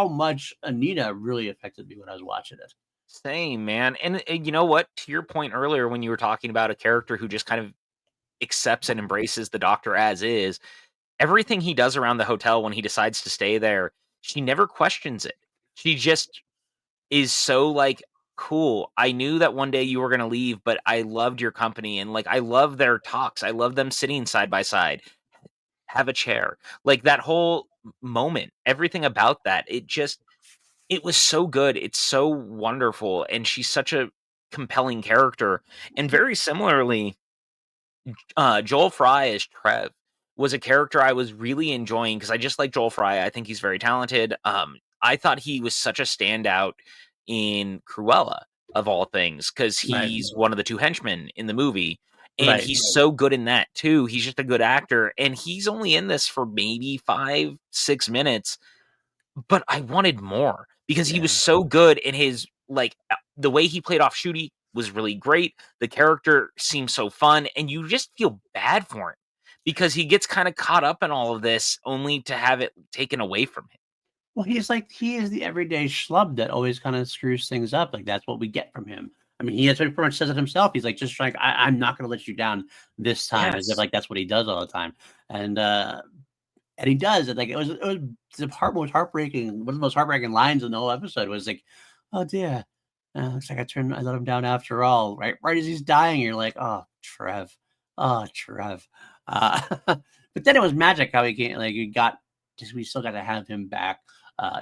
much Anita really affected me when I was watching it. same, man, and you know what? To your point earlier when you were talking about a character who just kind of accepts and embraces the Doctor as is, everything he does around the hotel when he decides to stay there, she never questions it. She just is so like, "Cool, I knew that one day you were gonna leave, but I loved your company," and, like, I love their talks, I love them sitting side by side. Have a chair. Like, that whole moment, everything about that, it was so good, it's so wonderful, and she's such a compelling character, and very similarly, Joel Fry as Trev was a character I was really enjoying because I just like Joel Fry, I think he's very talented, I thought he was such a standout in Cruella, of all things, because Right. he's one of the 2 henchmen in the movie, and Right. he's so good in that too, he's just a good actor, and he's only in this for maybe 5, 6 minutes, but I wanted more because he was Yeah. so good in his the way he played off Shooty was really great. The character seems so fun, and you just feel bad for him because he gets kinda caught up in all of this only to have it taken away from him. Well, he is the everyday schlub that always kind of screws things up. Like that's what we get from him. I mean, he has pretty much says it himself. He's like, just like, I'm not going to let you down this time, as if Yes. like that's what he does all the time. And he does it. Like it was the most heartbreaking. One of the most heartbreaking lines in the whole episode was like, "Oh dear, looks like I let him down after all." Right as he's dying, you're like, oh Trev." Uh, but then it was magic how he came. Like we still got to have him back.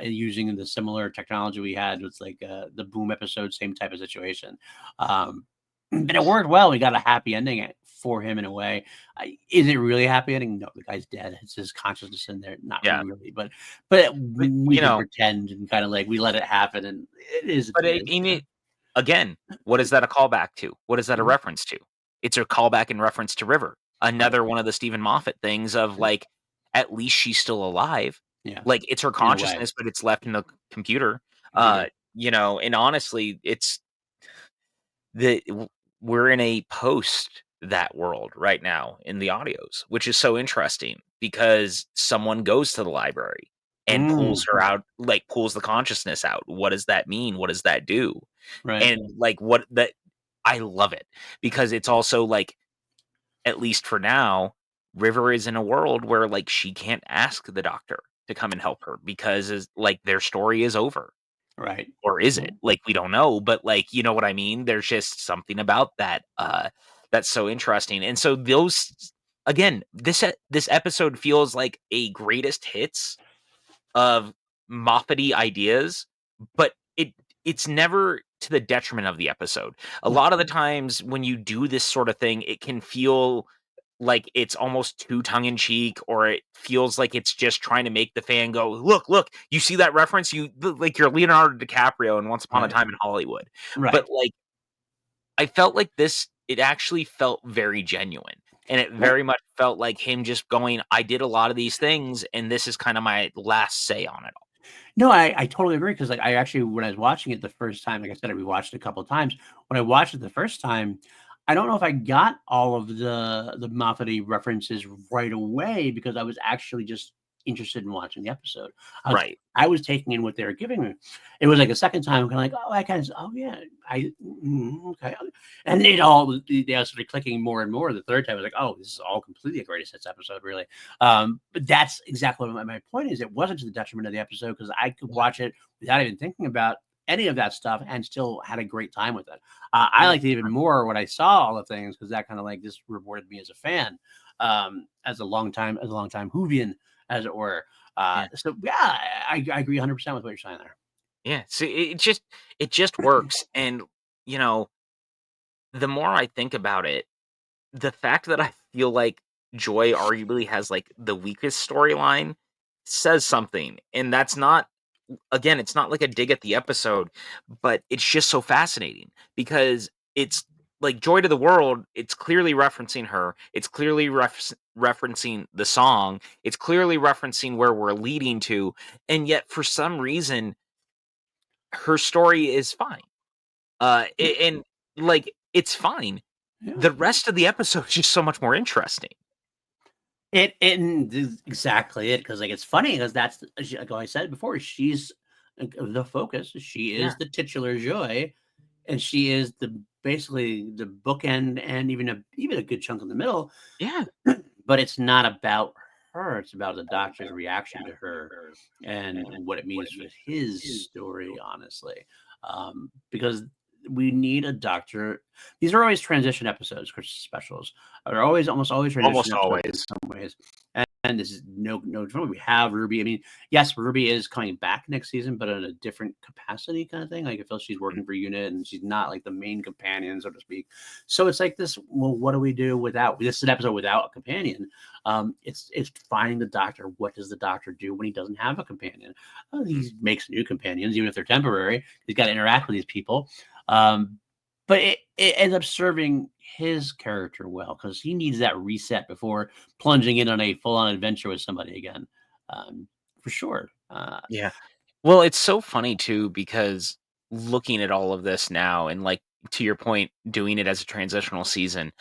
Using the similar technology we had with like the boom episode, same type of situation. And it worked well. We got a happy ending for him in a way. Is it really a happy ending? No, the guy's dead. It's his consciousness in there. Not Yeah. really, but But, we can pretend and kind of like we let it happen, and it is what it I is. mean, again, what is that a callback to? What is that a Mhm. reference to? It's a callback in reference to River. another one of the Stephen Moffat things of, like, at least she's still alive. Yeah, Like, it's her in a way, consciousness, but it's left in the computer. I agree. And honestly, it's the w we're in a post that world right now in the audios, which is so interesting because someone goes to the library and pulls Mm, her out, like, pulls the consciousness out. What does that mean? What does that do? right. And, like, what that I love it because it's also, like, at least for now, River is in a world where, like, she can't ask the doctor to come and help her because like, their story is over. Right. Or is it? Mm, Like, we don't know, but, like, you know what I mean? There's just something about that, that's so interesting, and so those again, this episode feels like a greatest hits of Moffat-y ideas, but it's never to the detriment of the episode. A no. lot of the times when you do this sort of thing, it can feel like it's almost too tongue in cheek, or it feels like it's just trying to make the fan go, "Look, look, you see that reference? Like you're Leonardo DiCaprio in Once Upon a Right. Time in Hollywood." But Right. like I felt like this it actually felt very genuine. And it Right. very much felt like him just going, I did a lot of these things, and this is kind of my last say on it all. No, I totally agree because like I actually when I was watching it the first time, like I said, I rewatched it a couple of times. When I watched it the first time, I don't know if I got all of the Moffat references right away because I was actually just interested in watching the episode. I was Right. I was taking in what they were giving me. It was like a second time, kind of like, oh, I kind of, oh yeah, okay, and it all they all started clicking more and more. The third time, I was like, oh, this is all completely a greatest hits episode, really. But that's exactly what my point is. It wasn't to the detriment of the episode because I could watch it without even thinking about any of that stuff and still had a great time with it. I Yeah. liked it even more when I saw all the things because that kind of like just rewarded me as a fan, as a long time Whovian, as it were. Yeah. So yeah, I agree 100% with what you're saying there. Yeah. See, it just works. And, you know, the more I think about it, the fact that I feel like Joy arguably has like the weakest storyline says something. And that's not again, it's not like a dig at the episode, but it's just so fascinating because it's like Joy to the World, it's clearly referencing her. It's clearly referencing the song. It's clearly referencing where we're leading to. And yet, for some reason, her story is fine. And like, it's fine. Yeah. The rest of the episode is just so much more interesting. It and is exactly it because like it's funny because that's like I said before, she's the focus. She Yeah. is the titular Joy, and she is the basically the bookend and even a good chunk in the middle. Yeah. But it's not about her. It's about the doctor's reaction to her and what it means for his story. Honestly, because we need a doctor. These are always transition episodes, Christmas specials. Are always almost always transition Almost episodes in always. some ways. And this is no trouble. We have Ruby. I mean, yes, Ruby is coming back next season, but in a different capacity, kind of thing. Like I feel she's Mm. working for Unit, and she's not like the main companion, so to speak. So it's like this. Well, what do we do without this? Is an episode without a companion. It's finding the doctor. What does the doctor do when he doesn't have a companion? He makes new companions, even if they're temporary. He's got to interact with these people. Um, but it ends up serving his character well because he needs that reset before plunging in on a full-on adventure with somebody again, for sure. Yeah. Well, it's so funny too because looking at all of this now and like to your point, doing it as a transitional season,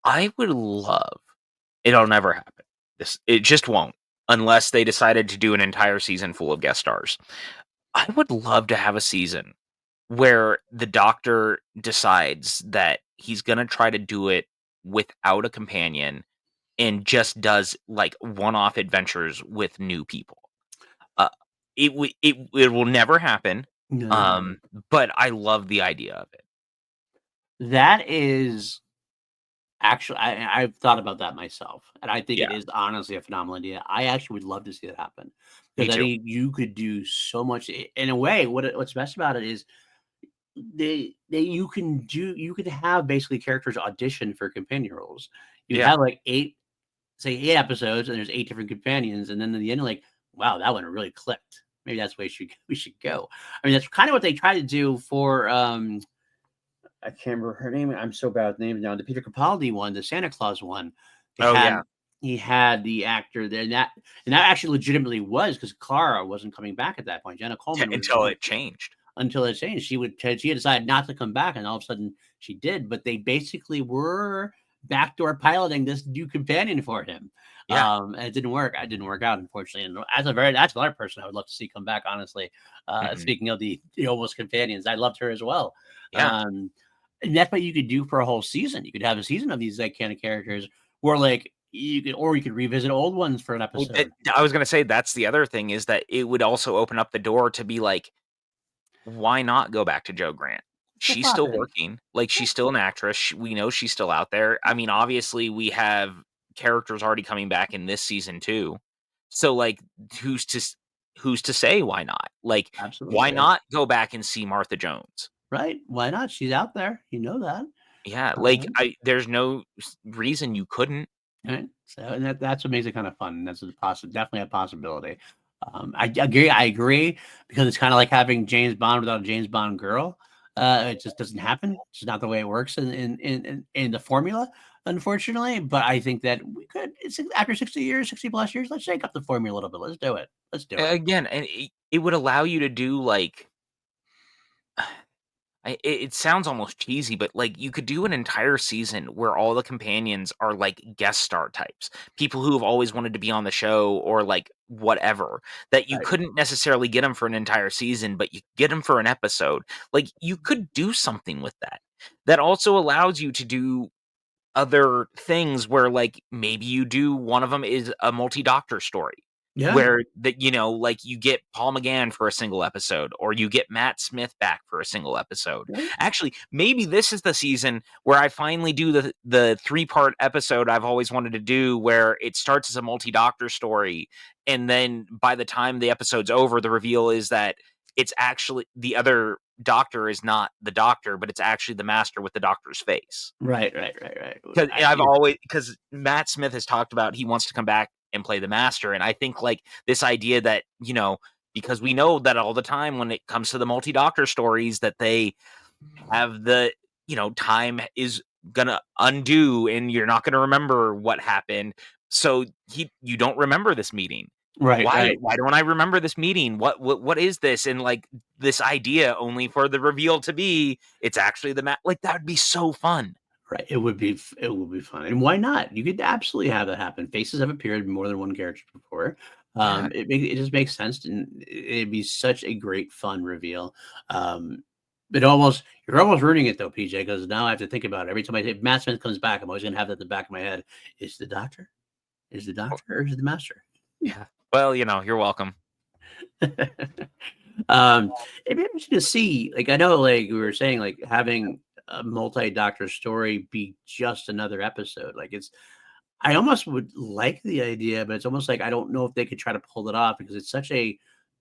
I would love it'll never happen. It just won't unless they decided to do an entire season full of guest stars. I would love to have a season where the doctor decides that he's going to try to do it without a companion and just does like one-off adventures with new people. Uh, it will never happen, No, um, but I love the idea of it. that is actually I've thought about that myself, and I think it Yeah, is honestly a phenomenal idea. I actually would love to see it happen me because I too. think you could do so much in a way. What's best about it is you could have basically characters audition for companion roles. You Yeah, have like eight episodes, and there's eight different companions, and then in the end, like, wow, that one really clicked. Maybe that's the way we should go. I mean, that's kind of what they try to do for I can't remember her name. I'm so bad with names now. The Peter Capaldi one, the Santa Claus one. They Oh yeah, had he had the actor there, and that actually legitimately was because Clara wasn't coming back at that point. Jenna Coleman was until it changed. until it changed. She had decided not to come back, and all of a sudden she did. But they basically were backdoor piloting this new companion for him. Yeah. And it didn't work. It didn't work out, unfortunately. And that's another person I would love to see come back. Honestly, Mhm. speaking of the almost companions, I loved her as well. Yeah. Um, and that's what you could do for a whole season. You could have a season of these like kind of characters, where like you could revisit old ones for an Well, episode. I was gonna say that's the other thing is that it would also open up the door to be like, why not go back to Joe Grant? Well, She's pop still in. working. Like, she's still an actress. We know she's still out there. I mean, obviously, we have characters already coming back in this season too. So, like, who's to s- who's to say why not? Like, why Absolutely. not go back and see Martha Jones? Right. Why not? She's out there. You know that. Yeah, like Uh, there's no reason you couldn't. right. So and that's what makes it kind of fun. That's definitely a possibility. I agree. I agree because it's kind of like having James Bond without a James Bond girl. It just doesn't happen. It's just not the way it works in the formula, unfortunately. But I think that we could. It's after 60 years, 60+ years. Let's shake up the formula a little bit. Let's do it. Let's do it. Again, and it would allow you to do like it sounds almost cheesy, but, like, you could do an entire season where all the companions are, like, guest star types, people who have always wanted to be on the show or, like, whatever, that you Right. couldn't necessarily get them for an entire season, but you get them for an episode. Like, you could do something with that. That also allows you to do other things where, like, maybe you do one of them is a multi-doctor story, Yeah. where that, like, you get Paul McGann for a single episode, or you get Matt Smith back for a single episode. Right. Actually, maybe this is the season where I finally do the three-part episode I've always wanted to do, where it starts as a multi-doctor story, and then by the time the episode's over, the reveal is that it's actually the other doctor is not the doctor, but it's actually the master with the doctor's face. Right. Right. Right. Right. Because Matt Smith has talked about he wants to come back and play the master, and I think, like, this idea that, because we know that all the time when it comes to the multi-doctor stories that they have time is gonna undo and you're not gonna remember what happened, so you don't remember this meeting. Right. Why Right. why don't I remember this meeting? What is this? And, like, this idea only for the reveal to be, it's actually like, that would be so fun. Right. It would be fun. And why not? You could absolutely have that happen. Faces have appeared in more than one character before. Yeah. It just makes sense, and it'd be such a great fun reveal. But almost you're almost ruining it though, PJ, because now I have to think about it. Every time if Matt Smith comes back, I'm always gonna have that at the back of my head. Is the doctor? Is the doctor or is it the master? Yeah. Well, you're welcome. um, it'd be interesting to see. Like I know, like we were saying, like having a multi-doctor story be just another episode. Like it's I almost would like the idea, but it's almost like I don't know if they could try to pull it off because it's such a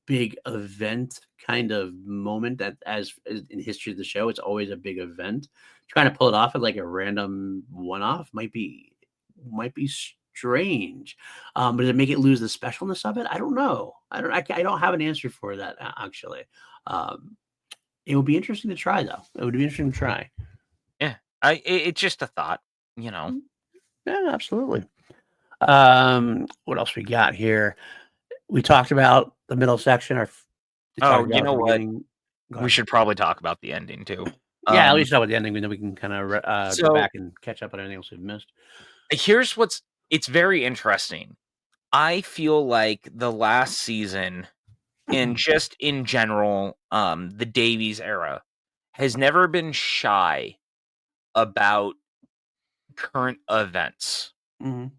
big event kind of moment that as in history of the show, it's always a big event. Trying to pull it off at like a random one-off might be strange. But does it make it lose the specialness of it? I don't know. I don't have an answer for that actually. Um, it would be interesting to try though. It would be interesting to try. Yeah. It's just a thought, you know. Mm, yeah, absolutely. What else we got here? We talked about the middle section, we Oh, talked you about know the what? beginning. Go We ahead. should probably talk about the ending too. Yeah, at Um, least start with the ending, and then we can kinda go so back and catch up on anything else we've missed. here's it's very interesting. I feel like the last season and just in general, the Davies era has never been shy about current events Mhm.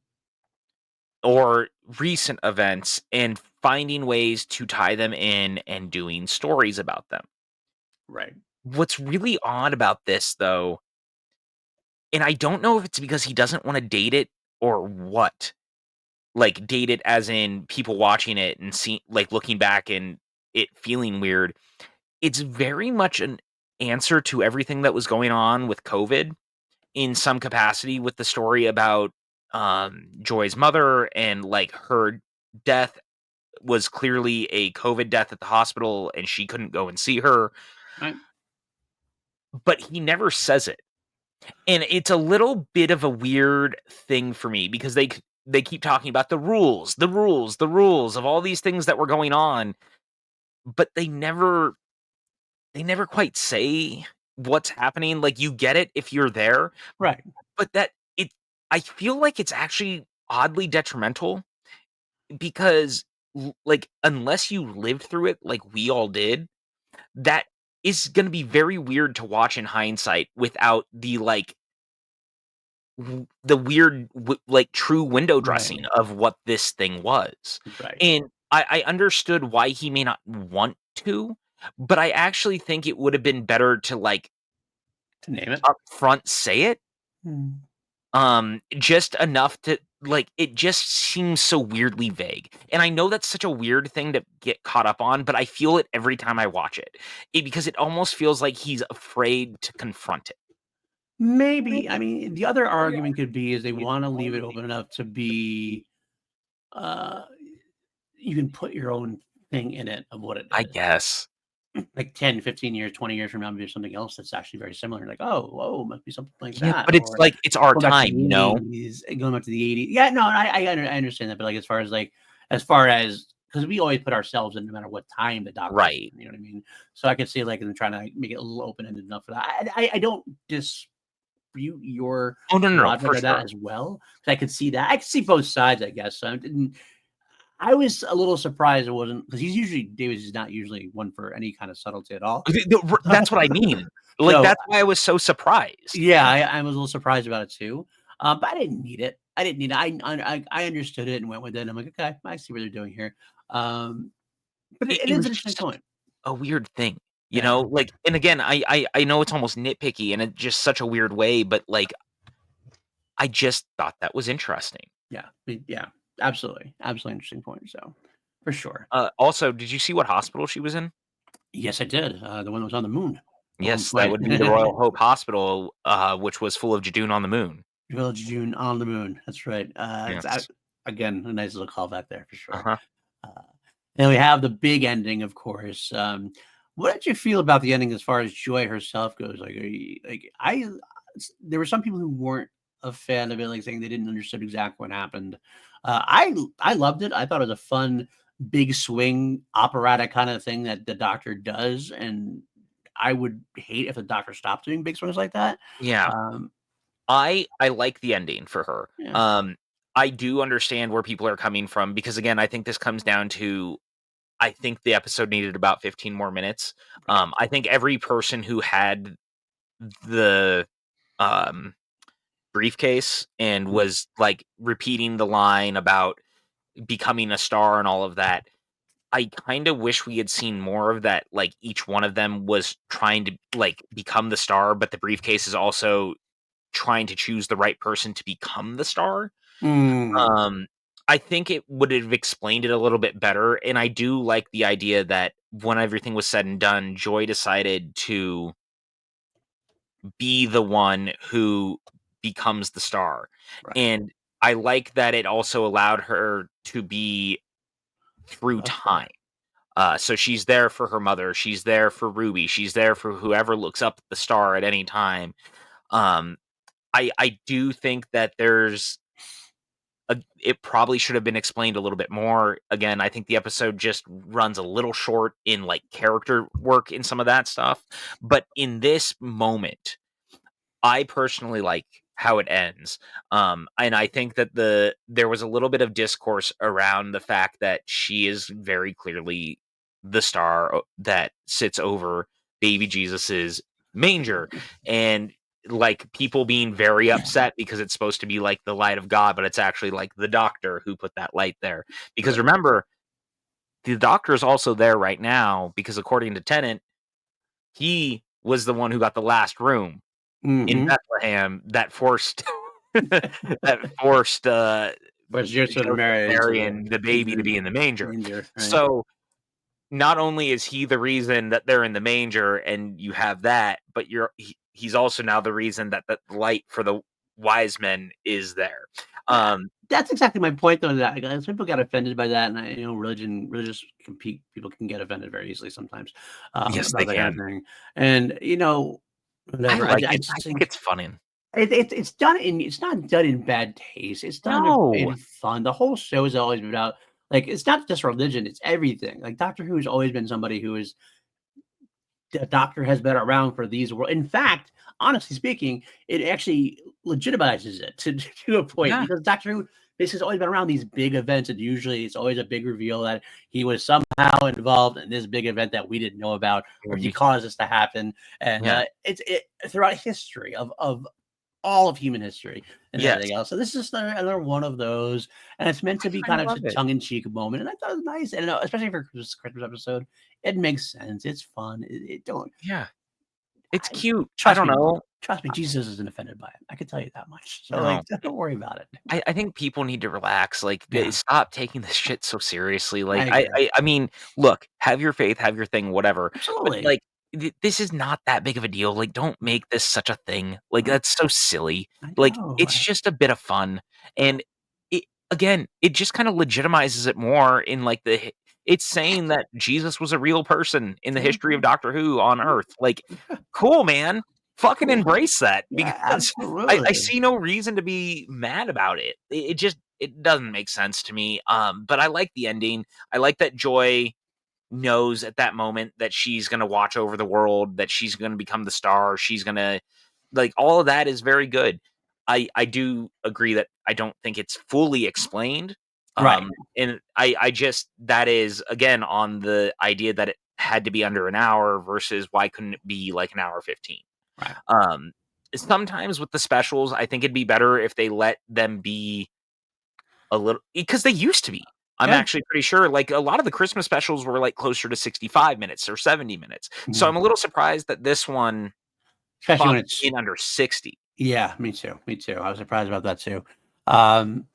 or recent events and finding ways to tie them in and doing stories about them. Right. What's really odd about this, though, and I don't know if it's because he doesn't wanna date it or what, like, date it as in people watching it and looking back and it feeling weird. It's very much an answer to everything that was going on with COVID in some capacity with the story about, Joy's mother and, like, her death was clearly a COVID death at the hospital, and she couldn't go and see her. Right. but he never says it. And it's a little bit of a weird thing for me because they keep talking about the rules, the rules, the rules of all these things that were going on, but they never quite say what's happening. Like, you get it if you're there, Right. but that it I feel like it's actually oddly detrimental because like unless you lived through it like we all did, that is going to be very weird to watch in hindsight without the like the weird like true window dressing Right. of what this thing was. Right. And I understood why he may not want to, but I actually think it would have been better to like To name it. upfront say it. Mm. Just enough to like it just seems so weirdly vague. And I know that's such a weird thing to get caught up on, but I feel it every time I watch it. Because it almost feels like he's afraid to confront it. Maybe. I mean, the other argument could be is they want to leave it open enough to be uh you can put your own thing in it of what it I is. guess. Like 10, 15 years, 20 years from now, maybe something else that's actually very similar. Like, oh, whoa, must be something like Yeah, that. but it's Or like it's our going back to time, you know? the 80s, going back to the 80s. Yeah, no, I understand that. But like as far as because we always put ourselves in no matter what time the doctor's Right. in, you know what I mean? So I could see like them trying to make it a little open-ended enough for that. I don't dispute your Oh, no, no, no, logic for of that sure. as well. 'Cause I could see that. I could see both sides, I guess. So I was a little surprised it wasn't because Davis is not usually one for any kind of subtlety at all. That's what I mean. Like, So that's why I was so surprised. yeah, I was a little surprised about it too, but I didn't need it. I didn't need it. I understood it and went with it. I'm like, okay, I see what they're doing here. Um, but It it it is was an just interesting such point. a weird thing, you Yeah, know? Like and again, I know it's almost nitpicky and it's just such a weird way, but, like, I just thought that was interesting. yeah, absolutely interesting point. So for sure, Also, did you see what hospital she was in? yes, I did. The one that was on the moon at one Yes, that point. would be the Royal Hope Hospital, which was full of Jadoon on the moon. Village June on the moon. That's right. Yes. Again, a nice little callback there for sure. Uh-huh. Uh, and we have the big ending, of course. What did you feel about the ending as far as Joy herself goes? Like, there were some people who weren't a fan of it, like saying they didn't understand exactly what happened. I loved it. I thought it was a fun, big swing operatic kind of thing that the Doctor does, and I would hate if the Doctor stopped doing big swings like that. Yeah. Um, I like the ending for her. yeah, I do understand where people are coming from because, again, I think this comes down to I think the episode needed about 15 more minutes. right. I think every person who had the, um, briefcase and Mhm. was, like, repeating the line about becoming a star and all of that, I kinda wish we had seen more of that, like, each one of them was trying to, like, become the star, but the briefcase is also trying to choose the right person to become the star. Mm, Um, I think it would have explained it a little bit better, and I do like the idea that when everything was said and done, Joy decided to be the one who becomes the star, right. and I like that it also allowed her to be through A time. star. So she's there for her mother, she's there for Ruby, she's there for whoever looks up at the star at any time. Um, I do think that it probably should have been explained a little bit more. Again, I think the episode just runs a little short in like character work in some of that stuff. But in this moment, I personally like how it ends. And I think that there was a little bit of discourse around the fact that she is very clearly the star that sits over baby Jesus's manger, and like people being very upset because it's supposed to be like the light of God, but it's actually like the doctor who put that light there. Because Right. remember, the doctor is also there right now because according to Tennant, he was the one who got the last room in Mhm. Bethlehem that forced that forced, But you're sort of Joseph, married Mary, to and the baby to the be in the manger. danger, right? So, not only is he the reason that they're in the manger and you have that, but he's also now the reason that the light for the wise men is there. That Um, that's exactly my point, though, that some people got offended by that, and religious people can get offended very easily sometimes, yes, they about that kind of can. thing, and, I whatever. like I it. just I think think it's funny. it's done in it's not done in bad taste. It's done No. in fun. The whole show has always been about like it's not just religion, it's everything. Like Doctor Who has always been somebody who is the Doctor has been around for these world. In fact, honestly speaking, it actually legitimizes it to a point Yeah. because Doctor Who this has always been around these big events, and usually it's always a big reveal that he was somehow involved in this big event that we didn't know about, or he Mhm. caused this to happen. And Yeah. it's throughout history of all of human history and Yes. everything else. So this is another one of those, and it's meant I to be kinda kind of a love it. tongue-in-cheek moment, and I thought it was nice. And especially for Christmas episode, it makes sense. It's fun. It don't Yeah. It's I, cute. I trust don't me. know. Trust me. Jesus isn't offended by it. I can tell you that much. So like, No. don't worry about it. I think people need to relax, like, Yeah, stop taking this shit so seriously, I like, agree. I mean, look, have your faith, have your thing, whatever, but, Absolutely. like, this is not that big of a deal, like, don't make this such a thing, like, that's so silly, I like, know. it's just a bit of fun, and it again, it just kinda legitimizes it more in, like, it's saying that Jesus was a real person in the Yeah, history of Doctor Who on yeah, Earth, like, cool, man, fucking cool. embrace that Yeah, because I absolutely. see no reason to be mad about it. It just it doesn't make sense to me. But I like the ending. I like that Joy knows at that moment that she's gonna watch over the world, that she's gonna become the star. She's gonna like all of that is very good. I do agree that I don't think it's fully explained. Right. And I just that is again on the idea that it had to be under an hour versus why couldn't it be like an hour 15? Right. Um, Sometimes with the specials, I think it'd be better if they let them be a little because they used to be. I'm Yeah. actually pretty sure, like, a lot of the Christmas specials were, like, closer to 65 minutes or 70 minutes. So Mhm. I'm a little surprised that this one Especially when clocked it's in under 60. yeah, me too. Me too. I was surprised about that too. Um,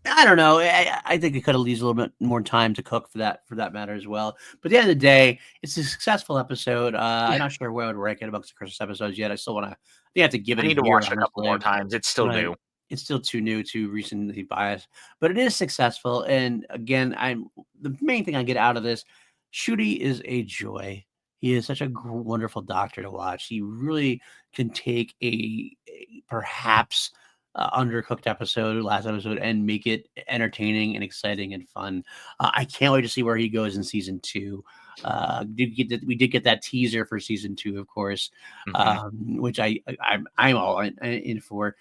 I don't know. I think it could have used a little bit more time to cook for that matter as well. But at the end of the day, it's a successful episode. I'm Yeah, not sure where I would rank it amongst the Christmas episodes yet. I still want to. I think I have to give I it a need to year, watch it a couple more honestly. times. It's still Right. new. It's still too new, too recently biased, but it is successful. And again, I'm the main thing I get out of this. Ncuti is a joy. He is such a wonderful doctor to watch. He really can take a perhaps undercooked episode, last episode, and make it entertaining and exciting and fun. I can't wait to see where he goes in season two. We did get that teaser for season two, of course, Mhm. which I'm all in for.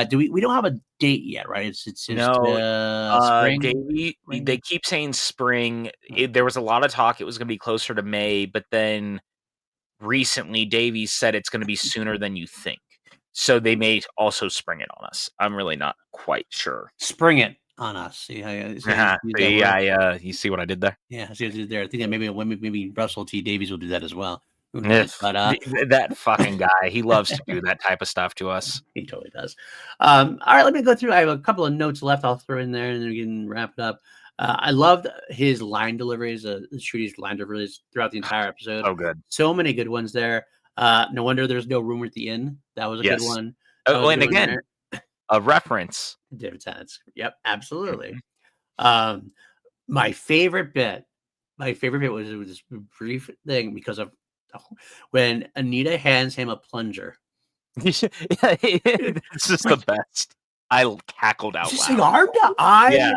Do we don't have a date yet, right? It's just No, spring. Davey they Spring. keep saying spring. Uh, There was a lot of talk it was gonna be closer to May, but then recently, Davies said it's gonna be sooner than you think. So they may also spring it on us. I'm really not quite sure. Spring it on us. See how you Uh-huh. use that See, word? you see what I did there? Yeah, see what you did there. I think that maybe Russell T Davies will do that as well. Who knows? If But that fucking guy, he loves to do that type of stuff to us. he totally does. All right, let me go through. I have a couple of notes left. I'll throw in there, and then we can wrap it up. I loved his line deliveries, Shooty's line deliveries throughout the entire episode. So good. So many good ones there. No wonder there's no room at the inn. That was a good Yes. one. That Oh, was a and good one again, there. a reference. David Tennant's. Yep, absolutely. Mhm. Um, my favorite bit, was it was this brief thing because of when Anita hands him a plunger. This is the best. I cackled out Just like loud. hard to Yeah.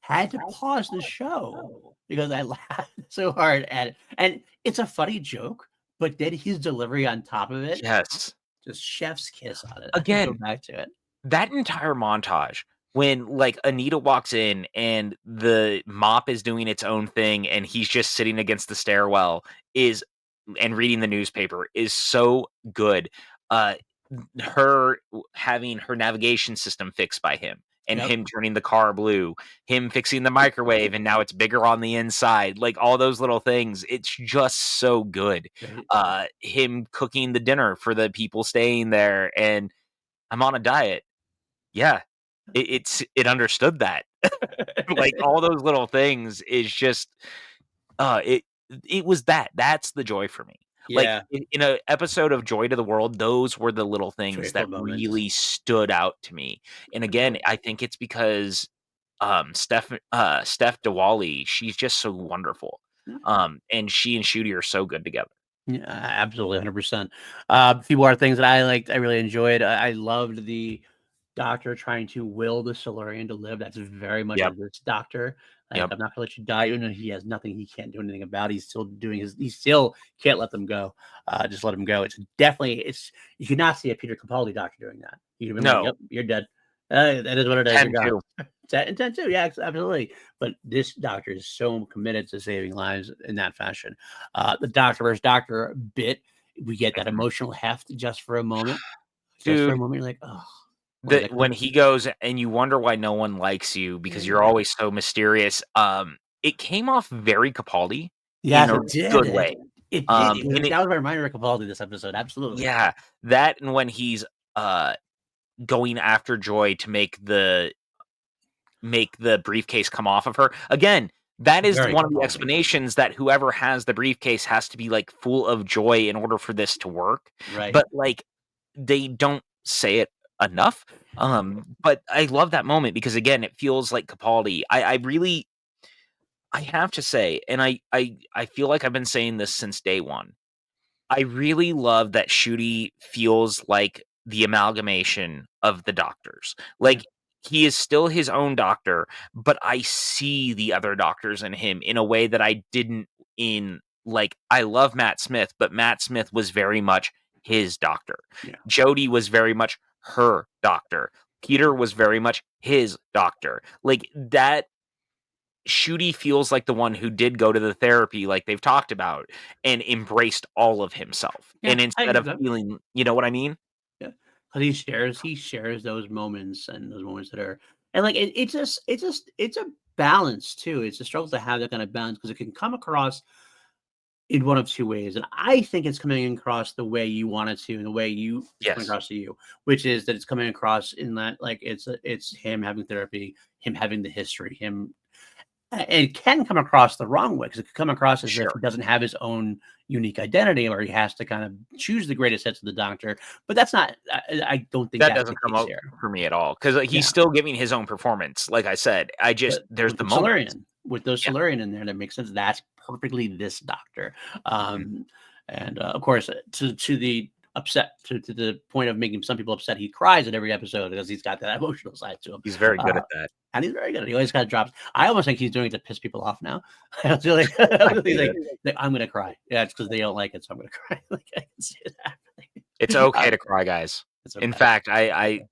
I had to pause the show because I laughed so hard at it. And it's a funny joke, but then his delivery on top of it, Yes. just chef's kiss on it. I have to go Again, back to it. that entire montage when, like, Anita walks in and the mop is doing its own thing and he's just sitting against the stairwell is and reading the newspaper is so good. Uh, her having her navigation system fixed by him and Yep. him turning the car blue, him fixing the microwave and now it's bigger on the inside, like, all those little things, it's just so good. Right. Him cooking the dinner for the people staying there and, "I'm on a diet." Yeah, it understood that. Like, all those little things is just, uh, it it was that's the joy for me. Like, Yeah. in a episode of Joy to the World, those were the little things Joyful that moments. really stood out to me, and again, I think it's because, Steph Diwali, she's just so wonderful, and she and Shooty are so good together. Yeah, absolutely, 100%. A few more things that I liked, I really enjoyed. I loved the doctor trying to will the Solarian to live. That's very much a Yep. this doctor. Like, Yep. I'm not gonna let you die, even though he has nothing he can't do anything about. He's still doing he still can't let them go. Just let him go. It's definitely you could not see a Peter Capaldi doctor doing that. You'd have been like, No. "Yep, you're dead. That is what it is. You're gone." 10-2. Intent too, yeah, absolutely. But this doctor is so committed to saving lives in that fashion. The doctor versus doctor bit, we get that Mhm. emotional heft just for a moment. Just for a Dude, moment, you're like, oh, when's that when coming? he goes and you wonder why no one likes you because you're Yeah. always so mysterious, it came off very Capaldi in Yes, a it did. good It, way. it did. It was, And it that was my reminder of Capaldi this episode. Absolutely. yeah, that and when he's, going after Joy to make the briefcase come off of her. Again, that is Very one of the Capaldi. explanations that whoever has the briefcase has to be, like, full of joy in order for this to work, Right. but, like, they don't say it enough, but I love that moment because, again, it feels like Capaldi. I really I have to say, and I feel like I've been saying this since day 1. I really love that Shooty feels like the amalgamation of the doctors. Yeah. Like, he is still his own doctor, but I see the other doctors in him in a way that I didn't in like, I love Matt Smith, but Matt Smith was very much his doctor. Yeah. Jody was very much her doctor. Peter was very much his doctor. Like, that Shooty feels like the one who did go to the therapy like they've talked about and embraced all of himself. Yeah. And I instead agree with of that. feeling, you know what I mean? Yeah. 'Cause he shares those moments and those moments that are and like it's a balance too. It's a struggle to have that kind of balance because it can come across in one of two ways. And I think it's coming across the way you want it to, and the way it's coming Yes. across to you, which is that it's coming across in that like it's him having therapy, him having the history, him it can come across the wrong way because it could come across as if Sure. he doesn't have his own unique identity or he has to kind of choose the greatest hits of the doctor. But that's not, I don't think That that's the doesn't come case out here. for me at all because he's Yeah. still giving his own performance. Like I said, I just But there's with the the moments. Solarian, with those Yeah. Solarian in there, that makes sense. That's perfectly this doctor. Mhm. Um, and of course, to the upset to the point of making some people upset, he cries at every episode because he's got that emotional side to him. He's very good Uh, at that. and he's very good. He always kind of drops. I almost think he's doing it to piss people off now. I feel like I he's believe it. like, I'm gonna cry. Yeah, it's because they don't like it, so I'm gonna cry. Like I can see it It's happening. okay to cry, guys. It's In okay. fact, I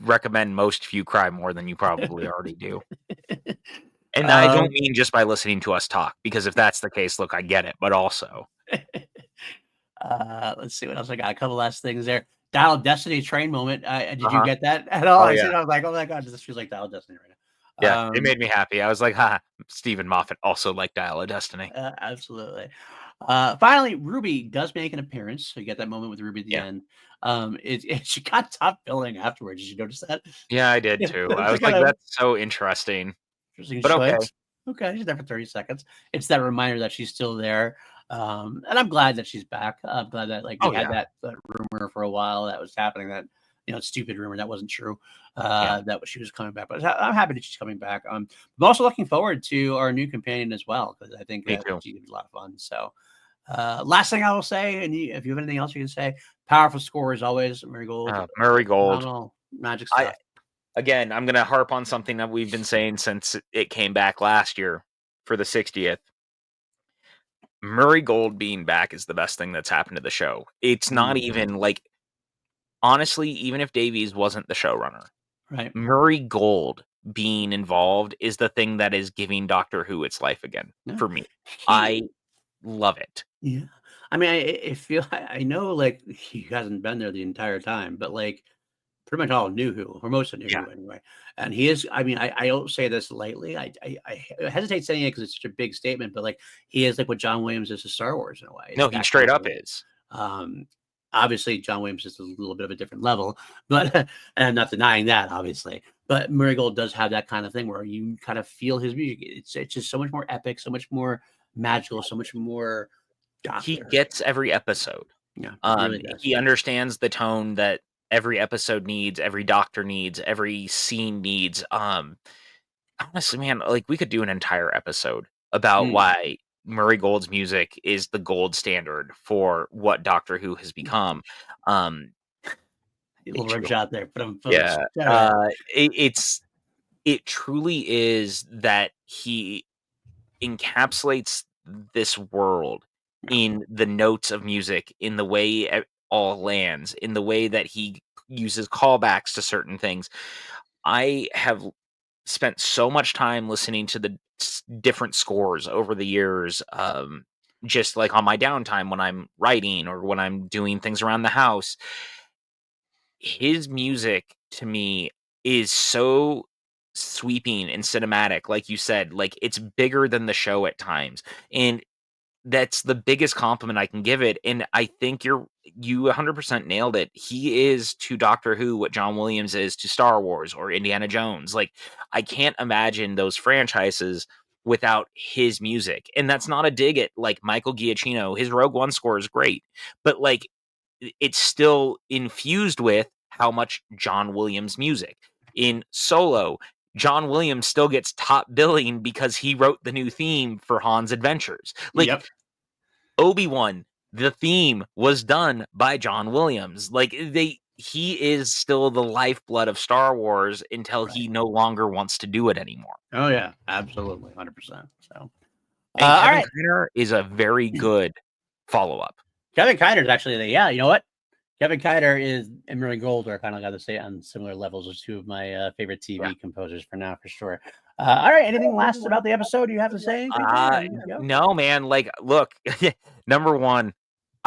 recommend most of you cry more than you probably already do. And I don't um, mean just by listening to us talk, because if that's the case, look, I get it, but also let's see what else I got. A couple last things there. Dial of Destiny train moment. Did you Uh-huh. get that at all? Oh, I yeah. seen it, I was like, "Oh my god, this feels like Dial of Destiny right Yeah, now." it made me happy. I was like, "Ha, Stephen Moffat also liked Dial of Destiny." Absolutely. Finally, Ruby does make an appearance. So you get that moment with Ruby at the Yeah. end. She got top billing afterwards. Did you notice that? Yeah, I did Yeah, too. I it's a was kind like, of "That's so interesting." interesting But okay. choice. Okay, she's there for 30 seconds. It's that reminder that she's still there. And I'm glad that she's back. I'm glad that like we Oh, had yeah. that rumor for a while that was happening that stupid rumor that wasn't true. Yeah. That she was coming back. But I'm happy that she's coming back. I'm also looking forward to our new companion as well because I think Me that too. she's gonna be a lot of fun. So last thing I will say, and if you have anything else you can say, powerful score as always, Marigold, Murray Gold. phenomenal magic I stuff. Again, I'm gonna harp on something that we've been saying since it came back last year for the 60th. Murray Gold being back is the best thing that's happened to the show. It's not Mm, even like honestly, even if Davies wasn't the showrunner, right. Murray Gold being involved is the thing that is giving Doctor Who its life again Yeah. for me. I He love it. Yeah. I mean, I feel I know, like, he hasn't been there the entire time, but, like, pretty much all knew who, or most of knew Yeah. who anyway, and he is I mean, I don't say this lightly, I hesitate saying it because it's such a big statement, but, like, he is like what John Williams is to Star Wars in a way, it's No, he that kind straight of up level. is. Um, obviously, John Williams is a little bit of a different level, but and I'm not denying that, obviously, but Murray Gold does have that kind of thing where you kind of feel his music, it's just so much more epic, so much more magical, so much more He doctor. gets every episode. Yeah, he really does. He understands the tone that every episode needs, every Doctor needs, every scene needs. Honestly, man, like we could do an entire episode about Mm, why Murray Gold's music is the gold standard for what Doctor Who has become. Um, A little rim shot there, but I'm yeah, shout out. it truly is that he encapsulates this world in the notes of music, in the way it all lands, in the way that he uses callbacks to certain things. I have spent so much time listening to the different scores over the years, just like on my downtime when I'm writing or when I'm doing things around the house. His music to me is so sweeping and cinematic, like you said, like it's bigger than the show at times. And that's the biggest compliment I can give it, and I think you 100% nailed it. He is to Doctor Who what John Williams is to Star Wars or Indiana Jones. Like, I can't imagine those franchises without his music, and that's not a dig at, like, Michael Giacchino. His Rogue One score is great, but, like, it's still infused with how much John Williams music. In Solo, John Williams still gets top billing because he wrote the new theme for Han's Adventures. Like, Yep. Obi-Wan, the theme was done by John Williams. Like, he is still the lifeblood of Star Wars until Right. he no longer wants to do it anymore. Oh yeah, absolutely, 100%. So, And all Kevin right, Kiner is a very good follow-up. Kevin Kiner is actually yeah. You know what? Kevin Kiner is and Murray Gold are kind of got to say on similar levels as two of my favorite Yeah. TV composers for now, for sure. All right, anything last about the episode you have to say, PJ? No, man. Like, look, number one,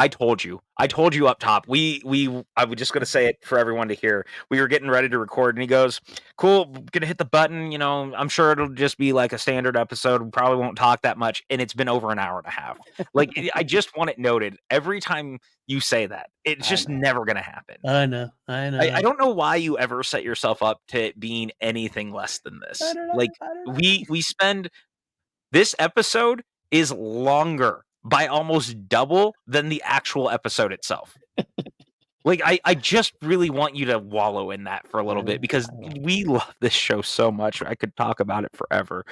I told you. I told you up top. I was just gonna say it for everyone to hear. We were getting ready to record, and he goes, "Cool, gonna hit the button. You know, I'm sure it'll just be like a standard episode. We probably won't talk that much." And it's been over an hour and a half. Like, I just want it noted. Every time you say that, it's just never gonna happen. I know. I don't know why you ever set yourself up to being anything less than this. Like, I don't know. we spend this episode is longer by almost double than the actual episode itself. Like, I just really want you to wallow in that for a little bit because we love this show so much. I could talk about it forever.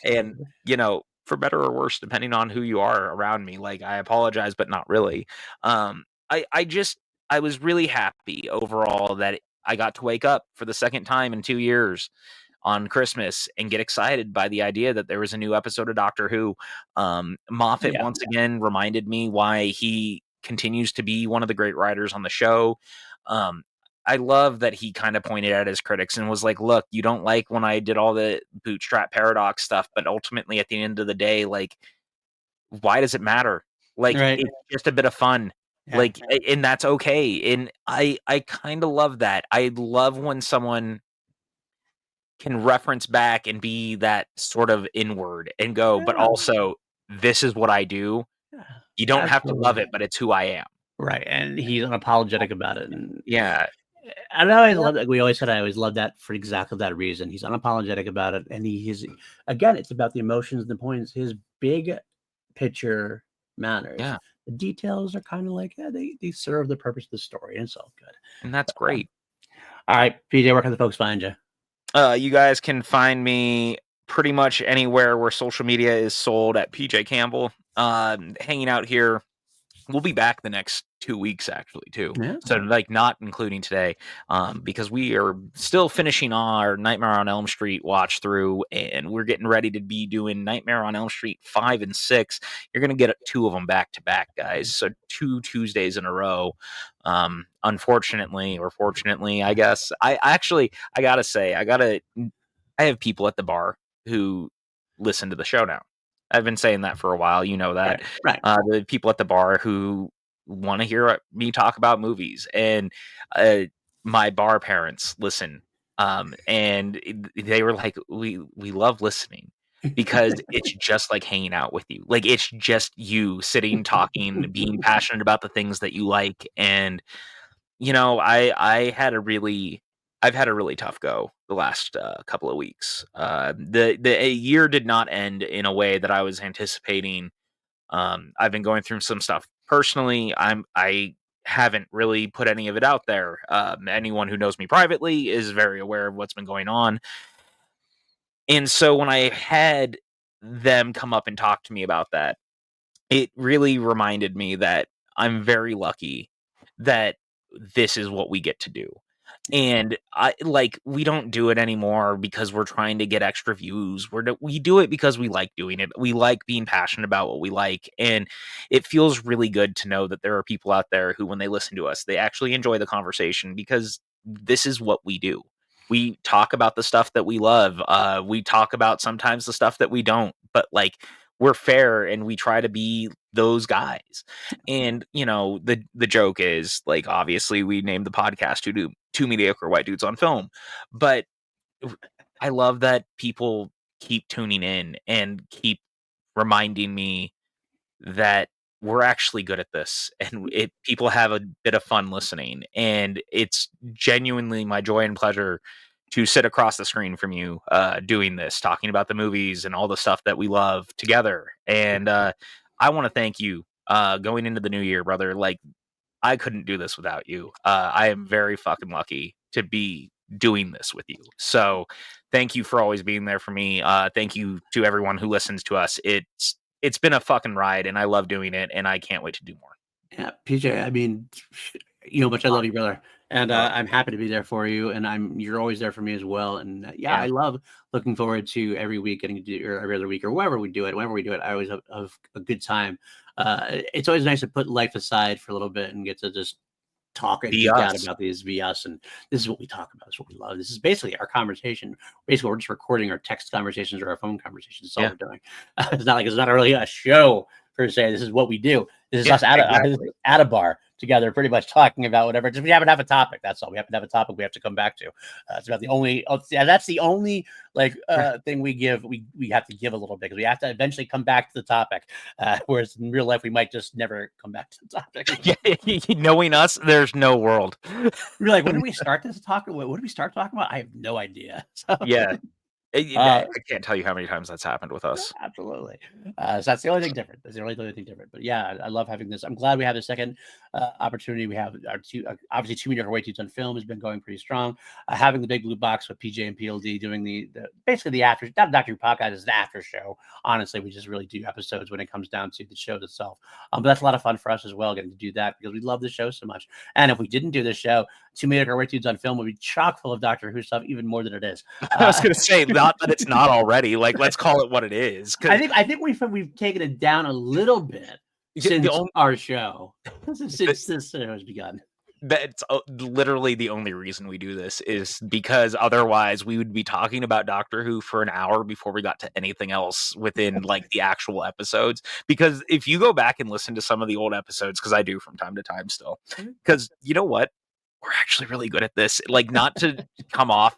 And, you know, for better or worse, depending on who you are around me, like, I apologize, but not really. I was really happy overall that I got to wake up for the second time in 2 years on Christmas and get excited by the idea that there was a new episode of Doctor Who. Moffat once again reminded me why he continues to be one of the great writers on the show. I love that he kind of pointed at his critics and was like, look, you don't like when I did all the bootstrap paradox stuff, but ultimately at the end of the day, like, why does it matter? Like, it's just a bit of fun. Like, and that's okay. And I kind of love that. I love when someone can reference back and be that sort of inward and go, but also, this is what I do. You don't have to love it, but it's who I am. Right, and he's unapologetic about it. And Yeah. I always love that. We always said I always love that for exactly that reason. He's unapologetic about it, and he's again, it's about the emotions and the points. His big picture matters. Yeah. The details are kind of like, yeah, they serve the purpose of the story, and it's all good. And that's great. All right, PJ, where can the folks find you? You guys can find me pretty much anywhere where social media is sold at PJ Campbell. Hanging out here. We'll be back the next 2 weeks, actually, too. Yeah. So, like, not including today, because we are still finishing our Nightmare on Elm Street watch through, and we're getting ready to be doing Nightmare on Elm Street 5 and 6. You're going to get 2 of them back to back, guys. So 2 Tuesdays in a row. Unfortunately, or fortunately, I guess. I got to say, I have people at the bar who listen to the show now. I've been saying that for a while. You know that. Right. The people at the bar who want to hear me talk about movies, and my bar parents listen, and they were like, "We love listening because it's just like hanging out with you. Like, it's just you sitting, talking, being passionate about the things that you like." And you know, I've had a really tough go the last couple of weeks. The year did not end in a way that I was anticipating. I've been going through some stuff personally. I haven't really put any of it out there. Anyone who knows me privately is very aware of what's been going on. And so when I had them come up and talk to me about that, it really reminded me that I'm very lucky that this is what we get to do. And we don't do it anymore because we're trying to get extra views. We do it because we like doing it. We like being passionate about what we like. And it feels really good to know that there are people out there who, when they listen to us, they actually enjoy the conversation because this is what we do. We talk about the stuff that we love. We talk about sometimes the stuff that we don't, but we're fair and we try to be those guys. And the joke is obviously we named the podcast two mediocre white dudes on film, but I love that people keep tuning in and keep reminding me that we're actually good at this and people have a bit of fun listening, and it's genuinely my joy and pleasure to sit across the screen from you doing this, talking about the movies and all the stuff that we love together. And I want to thank you going into the new year, brother. I couldn't do this without you. I am very fucking lucky to be doing this with you. So thank you for always being there for me. Thank you to everyone who listens to us. It's been a fucking ride and I love doing it and I can't wait to do more. Yeah, PJ, I mean, you know how much I love you, brother. And Oh, I'm happy to be there for you. And you're always there for me as well. And yeah, yeah. I love looking forward to every week getting to do, or every other week, or whenever we do it. Whenever we do it, I always have a good time. It's always nice to put life aside for a little bit and get to just talk and Be geek out us. about these BS. And this is what we talk about. This is what we love. This is basically our conversation. Basically, we're just recording our text conversations or our phone conversations. That's all Yeah. we're doing. It's not like it's not really a show per se. This is what we do. This is Yeah, us at exactly. a bar together, pretty much talking about whatever. Just we happen to have a topic. That's all. We happen to have a topic we have to come back to. It's about the only. Oh, yeah, that's the only thing we give. We have to give a little bit because we have to eventually come back to the topic. Whereas in real life, we might just never come back to the topic. Yeah, knowing us, there's no world. We're like, when did we start this talk? What did we start talking about? I have no idea. So, Yeah. uh, I can't tell you how many times that's happened with yeah, us. absolutely. So that's the only thing different. That's the only thing different. But yeah, I love having this. I'm glad we have the second opportunity. We have our obviously 2 meter way on film has been going pretty strong. Having the big blue box with PJ and PLD doing the basically the after, not Doctor Who podcast, is the after show. Honestly, we just really do episodes when it comes down to the show itself. But that's a lot of fun for us as well, getting to do that because we love the show so much. And if we didn't do this show, 2 meter way on film would be chock full of Doctor Who stuff, even more than it is. I was gonna say, not that it's not already. Let's call it what it is. Because I think we've taken it down a little bit the since only our show, since this show has begun. that's literally the only reason we do this is because otherwise we would be talking about Doctor Who for an hour before we got to anything else within the actual episodes. Because if you go back and listen to some of the old episodes, because I do from time to time still, because you know what? We're actually really good at this. Not to come off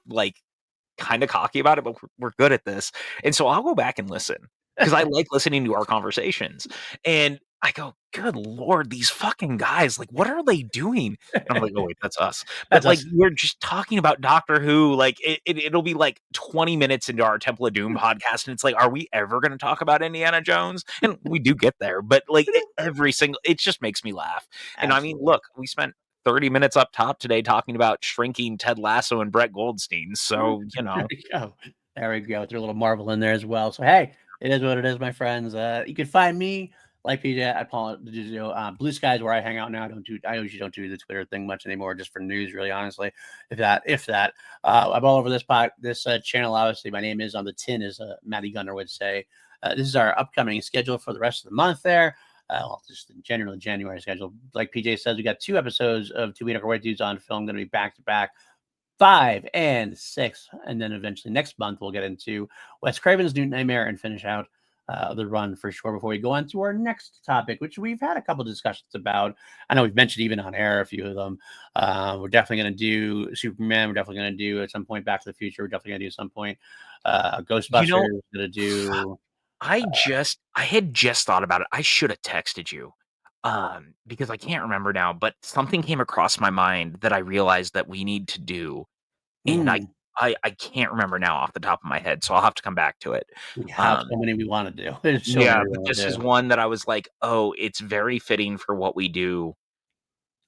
kind of cocky about it, but we're good at this. And so I'll go back and listen because I like listening to our conversations. And I go, good Lord, these fucking guys, what are they doing? And I'm like, oh, wait, that's us. But That's us. we're just talking about Doctor Who. It'll be 20 minutes into our Temple of Doom podcast. And it's are we ever going to talk about Indiana Jones? And we do get there, but every single, it just makes me laugh. And I mean, Absolutely. look, we spent 30 minutes up top today talking about shrinking Ted Lasso and Brett Goldstein. So, There we go. There we go. Throw a little Marvel in there as well. So hey, it is what it is, my friends. You can find me like PJ. I call it Blue Skies where I hang out now. I usually don't do the Twitter thing much anymore, just for news, really, honestly. If that. I'm all over this channel. Obviously, my name is on the tin, as Matty Gunner would say. This is our upcoming schedule for the rest of the month. There. Well, just in general, January schedule. Like PJ says, we got 2 episodes of 2 meter white dudes on film, going to be back to back. 5 and 6, and then eventually next month we'll get into Wes Craven's New Nightmare and finish out the run for sure before we go on to our next topic, which we've had a couple of discussions about. I know we've mentioned even on air a few of them. We're definitely going to do Superman. We're definitely going to do at some point Back to the Future. We're definitely going to do at some point you Ghostbusters. know, We're going to do. I had just thought about it. I should have texted you. Because I can't remember now, but something came across my mind that I realized that we need to do. And Mm, I can't remember now off the top of my head, so I'll have to come back to it. we have Um, so many we want to do. There's so many yeah, we but want this to is do. one that I was like, "Oh, it's very fitting for what we do."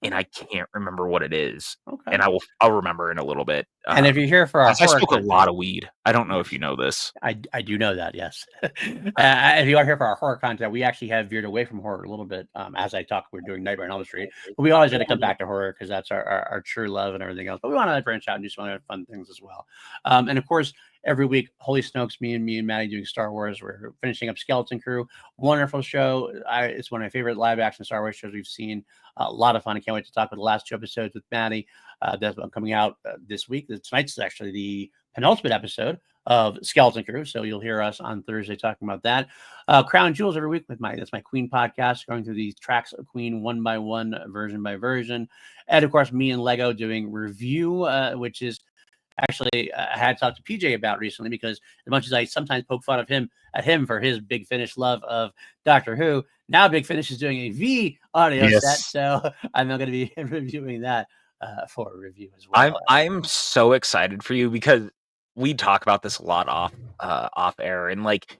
and I can't remember what it is. Okay. And I'll remember in a little bit. And if you're here for our I horror smoke a content, lot of weed. I don't know if you yes. know this. I do know that, yes. If you are here for our horror content, we actually have veered away from horror a little bit. As I talk, we're doing Nightmare on Elm Street, but we always got to come back to horror because that's our true love and everything else. But we want to branch out and do some other fun things as well. And of course, every week, Holy Snokes, me and Maddie doing Star Wars. We're finishing up Skeleton Crew. Wonderful show. It's one of my favorite live action Star Wars shows we've seen. A lot of fun. I can't wait to talk about the last 2 episodes with Maddie. That's one coming out this week. Tonight's actually the penultimate episode of Skeleton Crew. So you'll hear us on Thursday talking about that. Crown Jewels every week with that's my Queen podcast, going through these tracks of Queen one by one, version by version. And of course, me and Lego doing review, which is actually I had talked to PJ about recently, because as much as I sometimes poke fun of him for his Big Finish love of Doctor Who, now Big Finish is doing a V audio set, so I'm not going to be reviewing that for a review as well. I'm so excited for you, because we talk about this a lot off air, and like,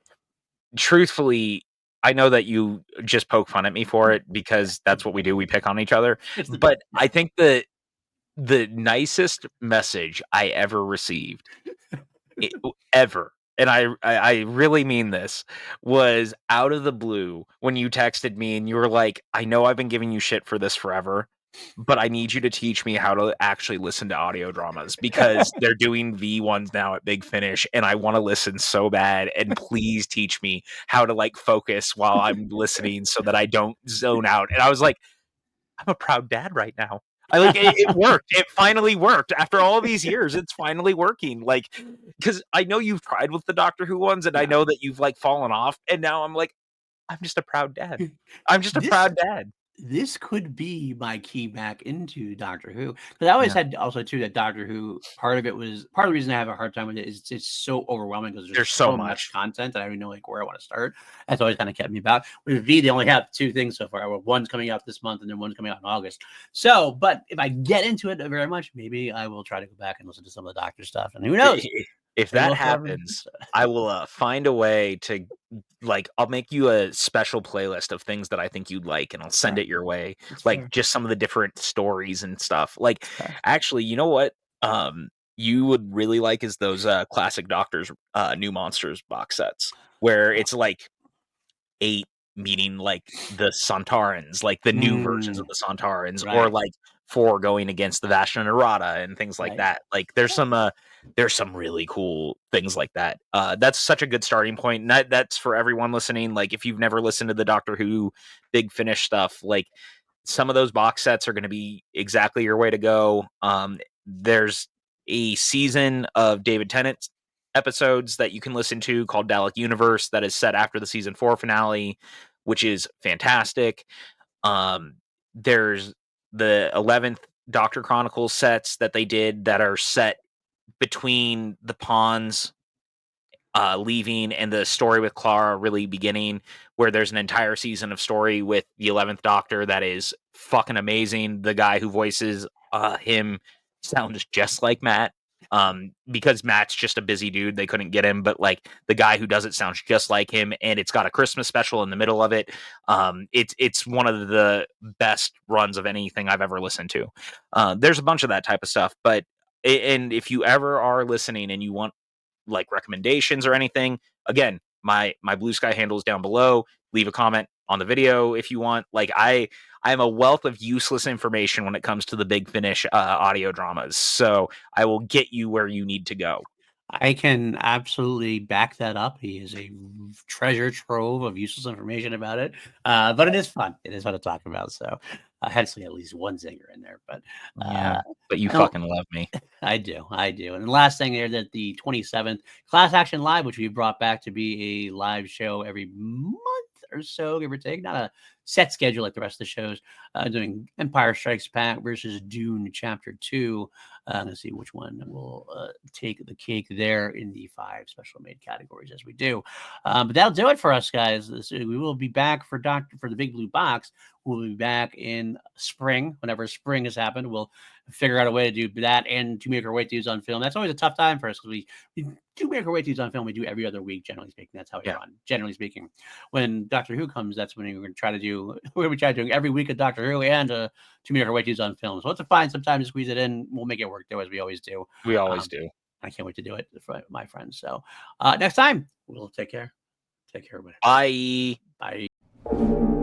truthfully, I know that you just poke fun at me for it because that's what we do. We pick on each other. But I think the nicest message I ever received, ever, and I really mean this, was out of the blue when you texted me and you were like, "I know I've been giving you shit for this forever, but I need you to teach me how to actually listen to audio dramas, because they're doing V1s now at Big Finish, and I want to listen so bad, and please teach me how to like focus while I'm listening so that I don't zone out." And I was like, I'm a proud dad right now. I like it worked. It finally worked after all these years. It's finally working. Like, because I know you've tried with the Doctor Who ones, and I know that you've like fallen off, and now I'm like, I'm just a proud dad. I'm just a proud dad. This could be my key back into Doctor Who, because I always had also too that Doctor Who, part of the reason I have a hard time with it is it's so overwhelming, because there's so much content that I don't even know like where I want to start. That's always kind of kept me back. With V, they only have 2 things so far. Well, one's coming out this month and then one's coming out in August. So, but if I get into it very much, maybe I will try to go back and listen to some of the Doctor stuff. And who knows? If that happens, I will find a way to, like, I'll make you a special playlist of things that I think you'd like, and I'll send it your way. Like, just some of the different stories and stuff. Like, actually, you know what? You would really like is those classic Doctors New Monsters box sets, where it's like 8 meeting like the Sontarans, like the new versions of the Sontarans, or like 4 going against the Vashta Nerada and things like that. Like, there's some really cool things like that. That's such a good starting point. And that's for everyone listening. Like, if you've never listened to the Doctor Who Big Finish stuff, like, some of those box sets are going to be exactly your way to go. There's a season of David Tennant episodes that you can listen to called Dalek Universe that is set after the season 4 finale, which is fantastic. There's the 11th Doctor Chronicles sets that they did that are set between the Pawns leaving and the story with Clara really beginning, where there's an entire season of story with the 11th Doctor that is fucking amazing. The guy who voices him sounds just like Matt, because Matt's just a busy dude. They couldn't get him, but like the guy who does it sounds just like him, and it's got a Christmas special in the middle of it. It's one of the best runs of anything I've ever listened to. There's a bunch of that type of stuff, but and if you ever are listening and you want like recommendations or anything, again, my Blue Sky handle is down below. Leave a comment on the video if you want. Like, I'm a wealth of useless information when it comes to the Big Finish audio dramas, so I will get you where you need to go. I can absolutely back that up. He is a treasure trove of useless information about it, but it is fun. It is fun to talk about. So I had to say at least one zinger in there, but but you fucking love me. I do. And the last thing there, that the 27th Class Action Live, which we brought back to be a live show every month or so, give or take, not a set schedule like the rest of the shows, doing Empire Strikes Back versus Dune Chapter 2. Let's see which one will take the cake there in the 5 special made categories as we do. But that'll do it for us, guys. We will be back for the Big Blue Box. We'll be back in spring. Whenever spring has happened, we'll figure out a way to do that and to make our White Dudes on Film. That's always a tough time for us, because we do make our White Dudes on Film. We do every other week, generally speaking. That's how we run, generally speaking. When Doctor Who comes, that's when we're going to try to do do. We're gonna be trying to do every week of Doctor Who and Too Many Waitings on film. So it's a fine sometime to squeeze it in. We'll make it work though, as we always do. We always do. I can't wait to do it for my friends. So next time we'll take care. Take care, everybody. Bye. Bye.